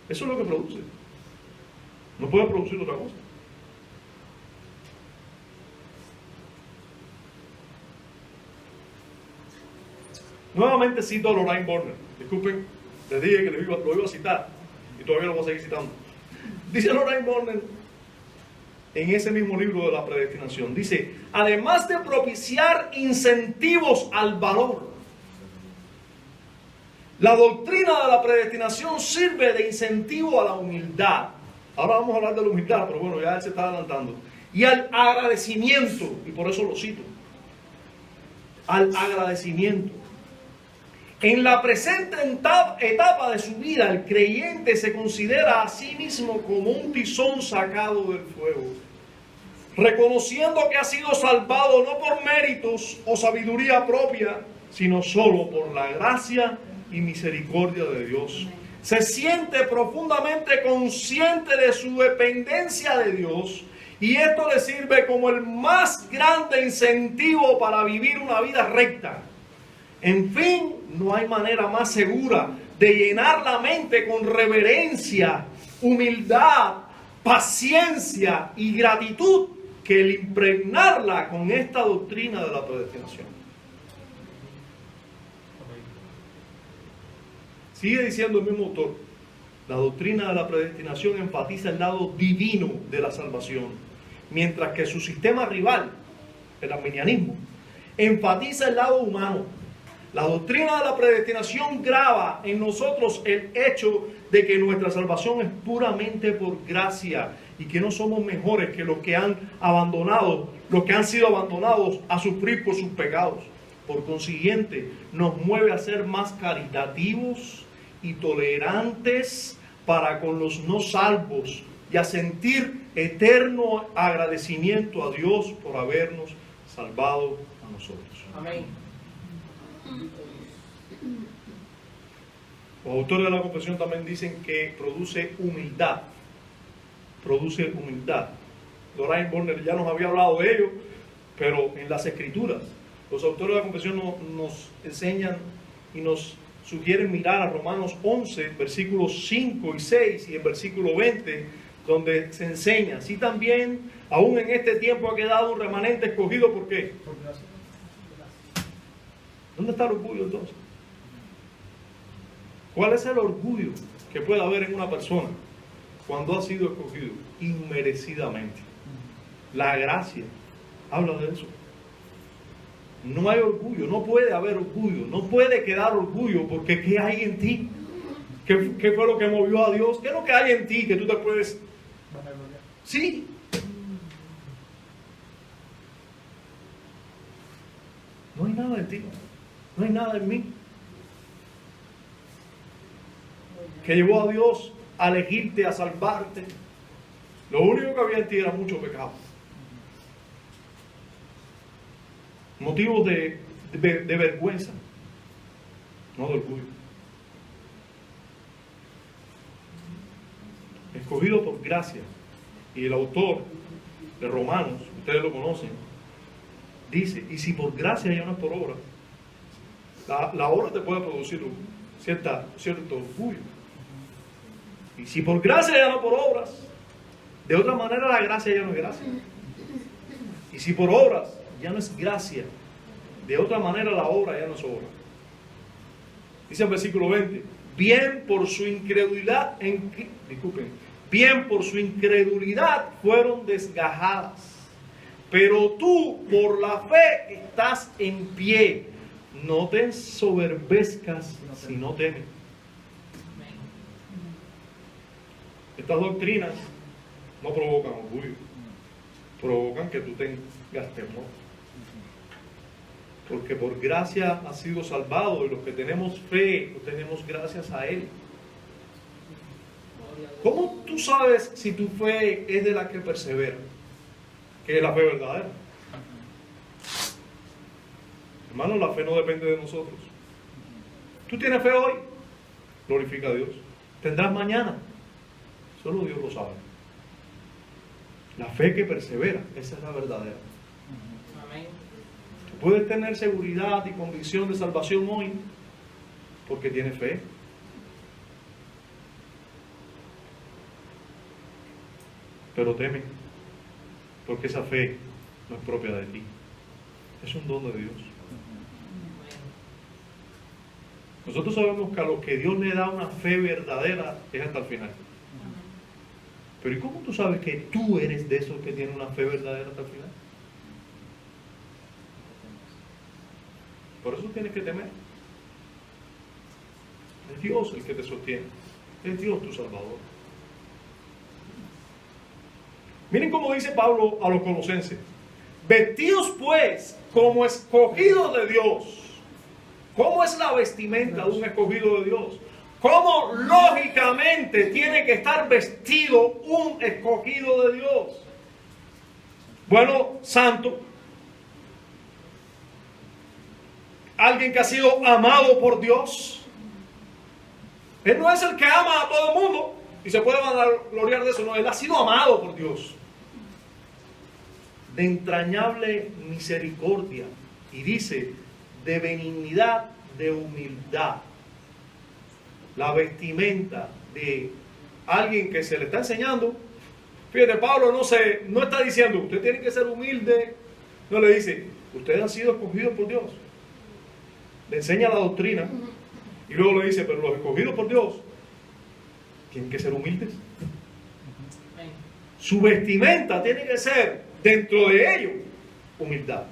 Eso es lo que produce. No puede producir otra cosa. Nuevamente cito a Lorraine Warner. Disculpen, les dije que lo iba a citar y todavía lo voy a seguir citando. Dice Lorraine Warner en ese mismo libro de la predestinación, dice, además de propiciar incentivos al valor, la doctrina de la predestinación sirve de incentivo a la humildad Ahora vamos a hablar de la humildad, pero bueno, ya él se está adelantando. Y al agradecimiento, y por eso lo cito, al agradecimiento. En la presente etapa de su vida, el creyente se considera a sí mismo como un tizón sacado del fuego, reconociendo que ha sido salvado no por méritos o sabiduría propia, sino solo por la gracia y misericordia de Dios. Se siente profundamente consciente de su dependencia de Dios, y esto le sirve como el más grande incentivo para vivir una vida recta. En fin, no hay manera más segura de llenar la mente con reverencia, humildad, paciencia y gratitud que el impregnarla con esta doctrina de la predestinación. Sigue diciendo el mismo autor: la doctrina de la predestinación enfatiza el lado divino de la salvación, mientras que su sistema rival, el arminianismo, enfatiza el lado humano. La doctrina de la predestinación graba en nosotros el hecho de que nuestra salvación es puramente por gracia y que no somos mejores que los que han sido abandonados a sufrir por sus pecados. Por consiguiente, nos mueve a ser más caritativos y tolerantes para con los no salvos y a sentir eterno agradecimiento a Dios por habernos salvado a nosotros. Amén. Los autores de la confesión también dicen que produce humildad. Produce humildad. Lorraine Borner ya nos había hablado de ello, pero en las Escrituras, los autores de la confesión nos enseñan y nos sugieren mirar a Romanos 11, versículos 5 y 6 y el versículo 20, donde se enseña: si también aún en este tiempo ha quedado un remanente escogido, ¿por qué? Por gracia. ¿Dónde está el orgullo entonces? ¿Cuál es el orgullo que puede haber en una persona cuando ha sido escogido inmerecidamente? La gracia habla de eso. No hay orgullo, no puede haber orgullo, no puede quedar orgullo, porque ¿qué hay en ti? ¿Qué fue lo que movió a Dios? ¿Qué es lo que hay en ti que tú te puedes... Sí. No hay nada en ti, no hay nada en mí que llevó a Dios a elegirte, a salvarte. Lo único que había en ti era mucho pecado. Motivos de vergüenza, no de orgullo. Escogido por gracia. Y el autor de Romanos, ustedes lo conocen, dice: y si por gracia ya no es por obra, la obra te puede producir cierto orgullo. Y si por gracia ya no por obras, de otra manera la gracia ya no es gracia. Y si por obras ya no es gracia, de otra manera la obra ya no es obra. Dice el versículo 20: bien por su incredulidad, bien por su incredulidad fueron desgajadas, pero tú por la fe estás en pie. No te ensoberbezcas si no temes. Estas doctrinas no provocan orgullo, provocan que tú tengas temor. Porque por gracia has sido salvado, y los que tenemos fe, lo tenemos gracias a Él. ¿Cómo tú sabes si tu fe es de la que persevera? Que es la fe verdadera. Hermano, la fe no depende de nosotros. ¿Tú tienes fe hoy? Glorifica a Dios. ¿Tendrás mañana? Solo Dios lo sabe. La fe que persevera, esa es la verdadera. Amén. Tú puedes tener seguridad y convicción de salvación hoy porque tienes fe. Pero teme, porque esa fe no es propia de ti. Es un don de Dios. Nosotros sabemos que a los que Dios le da una fe verdadera es hasta el final. Pero ¿y cómo tú sabes que tú eres de esos que tienen una fe verdadera hasta el final? Por eso tienes que temer. Es Dios el que te sostiene. Es Dios tu Salvador. Miren cómo dice Pablo a los colosenses. Vestidos pues como escogidos de Dios. ¿Cómo es la vestimenta de un escogido de Dios? ¿Cómo lógicamente tiene que estar vestido un escogido de Dios? Bueno, santo. Alguien que ha sido amado por Dios. Él no es el que ama a todo el mundo y se puede gloriar de eso. No, él ha sido amado por Dios. De entrañable misericordia. Y dice, de benignidad, de humildad. La vestimenta de alguien que se le está enseñando. Fíjate, Pablo no está diciendo, usted tiene que ser humilde. No le dice, ustedes han sido escogidos por Dios. Le enseña la doctrina. Y luego le dice, pero los escogidos por Dios tienen que ser humildes. Su vestimenta tiene que ser, dentro de ello, humildad.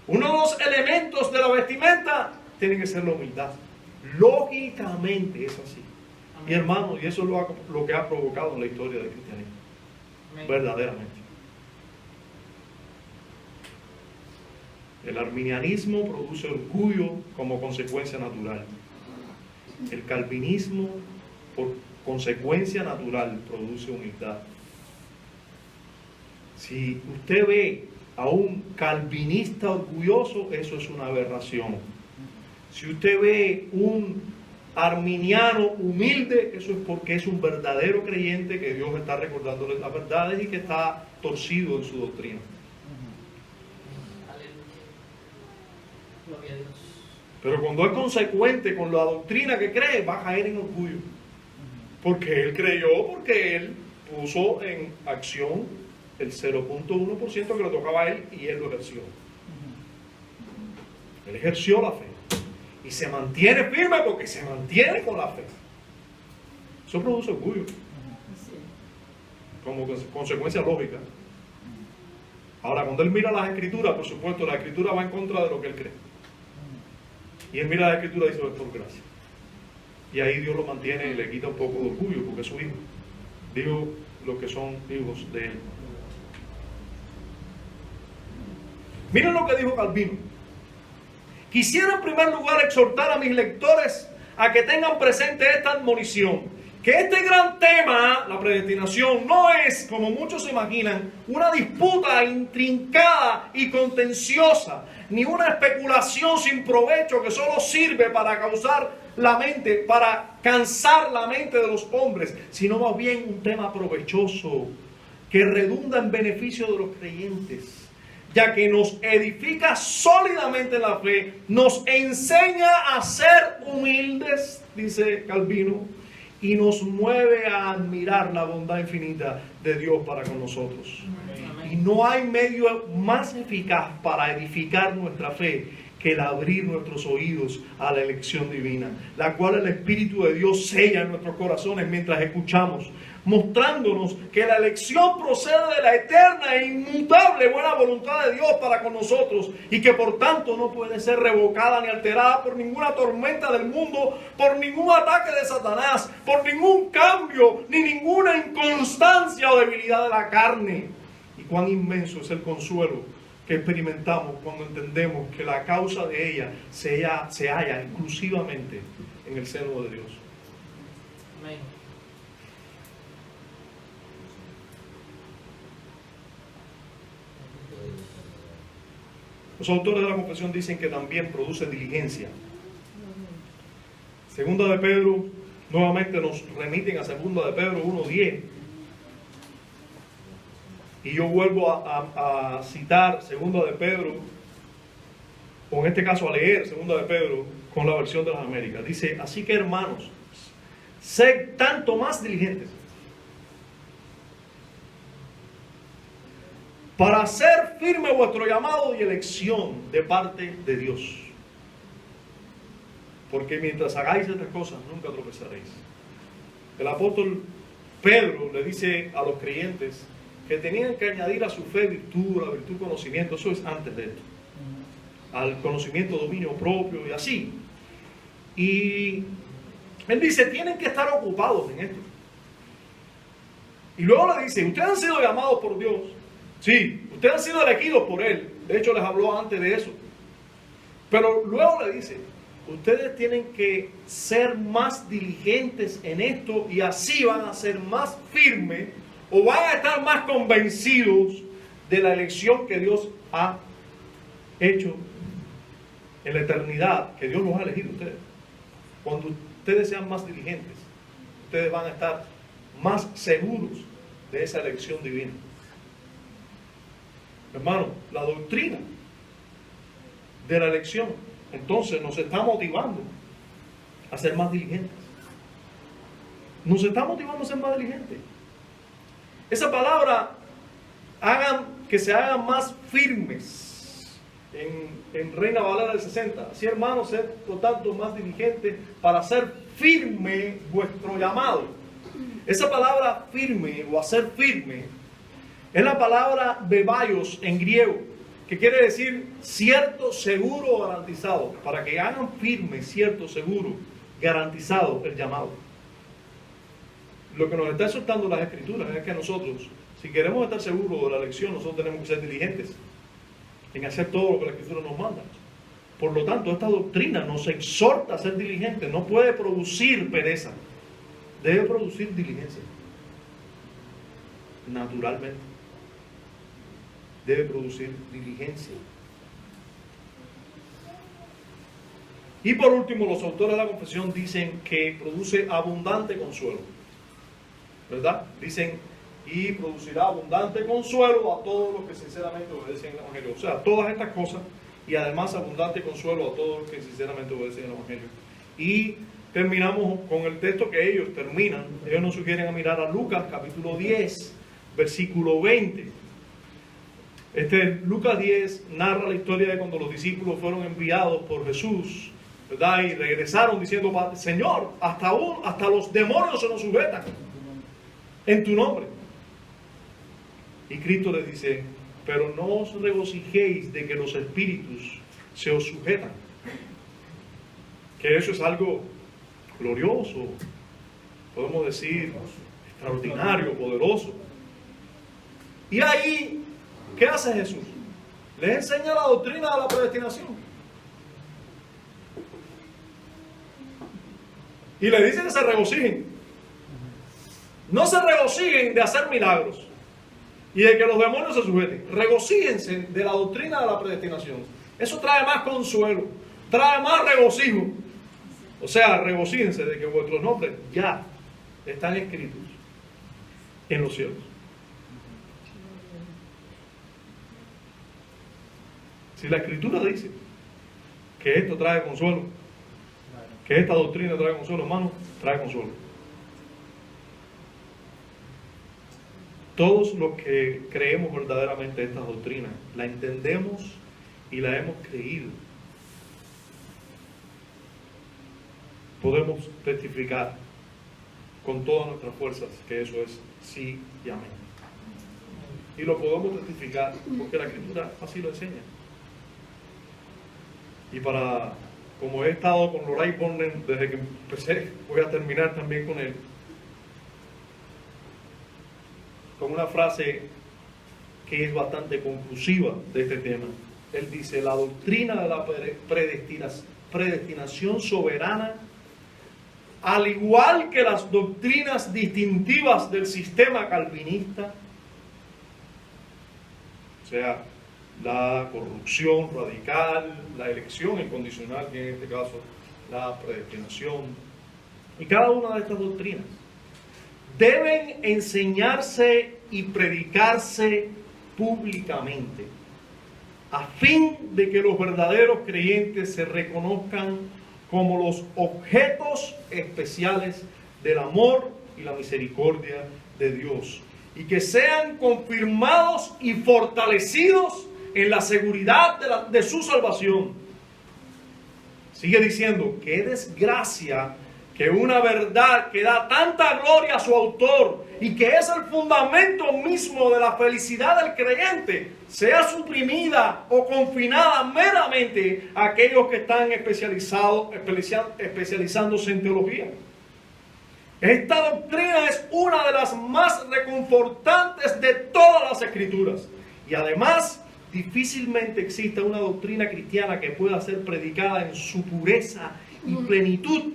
Uno de los elementos de la vestimenta tiene que ser la humildad. Lógicamente es así. Y hermanos, y eso es lo que ha provocado en la historia del cristianismo. Amén. Verdaderamente. El arminianismo produce orgullo como consecuencia natural. El calvinismo, por consecuencia natural, produce humildad. Si usted ve a un calvinista orgulloso, eso es una aberración. Si usted ve un arminiano humilde, eso es porque es un verdadero creyente que Dios está recordándole las verdades y que está torcido en su doctrina. Gloria a Dios. Pero cuando es consecuente con la doctrina que cree, va a caer en orgullo. Porque él creyó, porque él puso en acción el 0.1% que le tocaba a él y él lo ejerció. Él ejerció la fe. Y se mantiene firme porque se mantiene con la fe. Eso produce orgullo. Como consecuencia lógica. Ahora, cuando él mira las escrituras, por supuesto, la escritura va en contra de lo que él cree. Y él mira la escritura y dice, es por gracia. Y ahí Dios lo mantiene y le quita un poco de orgullo porque es su hijo. Digo, los que son hijos de él. Miren lo que dijo Calvino. Quisiera en primer lugar exhortar a mis lectores a que tengan presente esta admonición. Que este gran tema, la predestinación, no es, como muchos se imaginan, una disputa intrincada y contenciosa, ni una especulación sin provecho que solo sirve para cansar la mente de los hombres, sino más bien un tema provechoso que redunda en beneficio de los creyentes, ya que nos edifica sólidamente en la fe, nos enseña a ser humildes, dice Calvino, y nos mueve a admirar la bondad infinita de Dios para con nosotros. Amén. Y no hay medio más eficaz para edificar nuestra fe que el abrir nuestros oídos a la elección divina, la cual el Espíritu de Dios sella en nuestros corazones mientras escuchamos, mostrándonos que la elección procede de la eterna e inmutable buena voluntad de Dios para con nosotros y que por tanto no puede ser revocada ni alterada por ninguna tormenta del mundo, por ningún ataque de Satanás, por ningún cambio, ni ninguna inconstancia o debilidad de la carne. Y cuán inmenso es el consuelo que experimentamos cuando entendemos que la causa de ella se halla exclusivamente en el seno de Dios. Amén. Los autores de la confesión dicen que también produce diligencia. Segunda de Pedro, nuevamente nos remiten a Segunda de Pedro 1:10. Y yo vuelvo a citar Segunda de Pedro, o en este caso a leer Segunda de Pedro con la versión de las Américas. Dice, así que hermanos, sed tanto más diligentes para hacer firme vuestro llamado y elección de parte de Dios. Porque mientras hagáis estas cosas, nunca tropezaréis. El apóstol Pedro le dice a los creyentes que tenían que añadir a su fe virtud, a la virtud conocimiento. Eso es antes de esto. Al conocimiento, dominio propio y así. Y él dice, tienen que estar ocupados en esto. Y luego le dice, ustedes han sido llamados por Dios. Sí, ustedes han sido elegidos por Él. De hecho, les habló antes de eso. Pero luego le dice, ustedes tienen que ser más diligentes en esto y así van a ser más firmes o van a estar más convencidos de la elección que Dios ha hecho en la eternidad, que Dios los ha elegido a ustedes. Cuando ustedes sean más diligentes, ustedes van a estar más seguros de esa elección divina. Hermano, la doctrina de la elección entonces nos está motivando a ser más diligentes. Nos está motivando a ser más diligentes. Esa palabra, que se hagan más firmes en Reina Valera del 60. Así, hermanos, sed por tanto más diligentes para hacer firme vuestro llamado. Esa palabra firme o hacer firme es la palabra bebaios en griego, que quiere decir cierto, seguro o garantizado. Para que hagan firme, cierto, seguro, garantizado el llamado. Lo que nos está exhortando las Escrituras es que nosotros, si queremos estar seguros de la elección, nosotros tenemos que ser diligentes en hacer todo lo que la Escritura nos manda. Por lo tanto, esta doctrina nos exhorta a ser diligentes. No puede producir pereza, debe producir diligencia. Naturalmente, debe producir diligencia. Y por último, los autores de la confesión dicen que produce abundante consuelo, ¿verdad? Dicen, y producirá abundante consuelo a todos los que sinceramente obedecen el Evangelio. O sea, todas estas cosas, y además abundante consuelo a todos los que sinceramente obedecen el Evangelio. Y terminamos con el texto que ellos terminan. Ellos nos sugieren a mirar a Lucas capítulo 10, versículo 20. Lucas 10 narra la historia de cuando los discípulos fueron enviados por Jesús, ¿verdad? Y regresaron diciendo, Señor, hasta los demonios se nos sujetan en tu nombre. Y Cristo les dice, pero no os regocijéis de que los espíritus se os sujetan. Que eso es algo glorioso, podemos decir, extraordinario, poderoso. Y ahí, ¿qué hace Jesús? Les enseña la doctrina de la predestinación. Y le dice que se regocijen. No se regocijen de hacer milagros y de que los demonios se sujeten. Regocíjense de la doctrina de la predestinación. Eso trae más consuelo, trae más regocijo. O sea, regocíjense de que vuestros nombres ya están escritos en los cielos. Si la Escritura dice que esto trae consuelo, que esta doctrina trae consuelo, hermano, trae consuelo. Todos los que creemos verdaderamente esta doctrina, la entendemos y la hemos creído. Podemos testificar con todas nuestras fuerzas que eso es sí y amén. Y lo podemos testificar porque la Escritura así lo enseña. Y como he estado con Loray Bonden desde que empecé, voy a terminar también con él. Con una frase que es bastante conclusiva de este tema. Él dice, la doctrina de la predestinación soberana, al igual que las doctrinas distintivas del sistema calvinista, o sea, la corrupción radical, la elección incondicional, que en este caso la predestinación, y cada una de estas doctrinas, deben enseñarse y predicarse públicamente, a fin de que los verdaderos creyentes se reconozcan como los objetos especiales del amor y la misericordia de Dios, y que sean confirmados y fortalecidos en la seguridad de su salvación. Sigue diciendo, qué desgracia que una verdad que da tanta gloria a su autor y que es el fundamento mismo de la felicidad del creyente sea suprimida o confinada meramente a aquellos que están especializándose en teología. Esta doctrina es una de las más reconfortantes de todas las Escrituras. Y además, difícilmente existe una doctrina cristiana que pueda ser predicada en su pureza y plenitud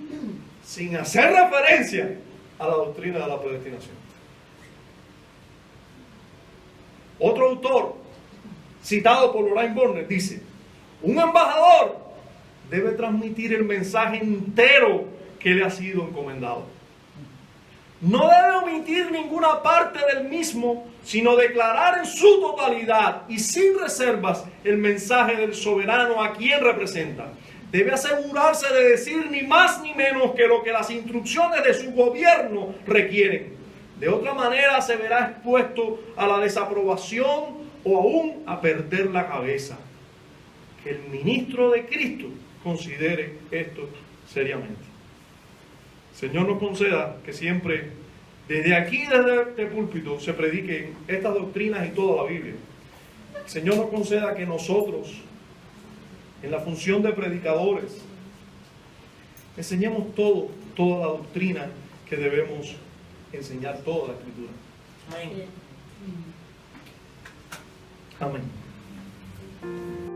sin hacer referencia a la doctrina de la predestinación. Otro autor, citado por Lorraine Warner, dice: un embajador debe transmitir el mensaje entero que le ha sido encomendado. No debe omitir ninguna parte del mismo, sino declarar en su totalidad y sin reservas el mensaje del soberano a quien representa. Debe asegurarse de decir ni más ni menos que lo que las instrucciones de su gobierno requieren. De otra manera se verá expuesto a la desaprobación o aún a perder la cabeza. Que el ministro de Cristo considere esto seriamente. Señor nos conceda que siempre, desde aquí, desde este púlpito, se prediquen estas doctrinas y toda la Biblia. Señor nos conceda que nosotros, en la función de predicadores, enseñemos toda la doctrina que debemos enseñar, toda la Escritura. Amén. Amén.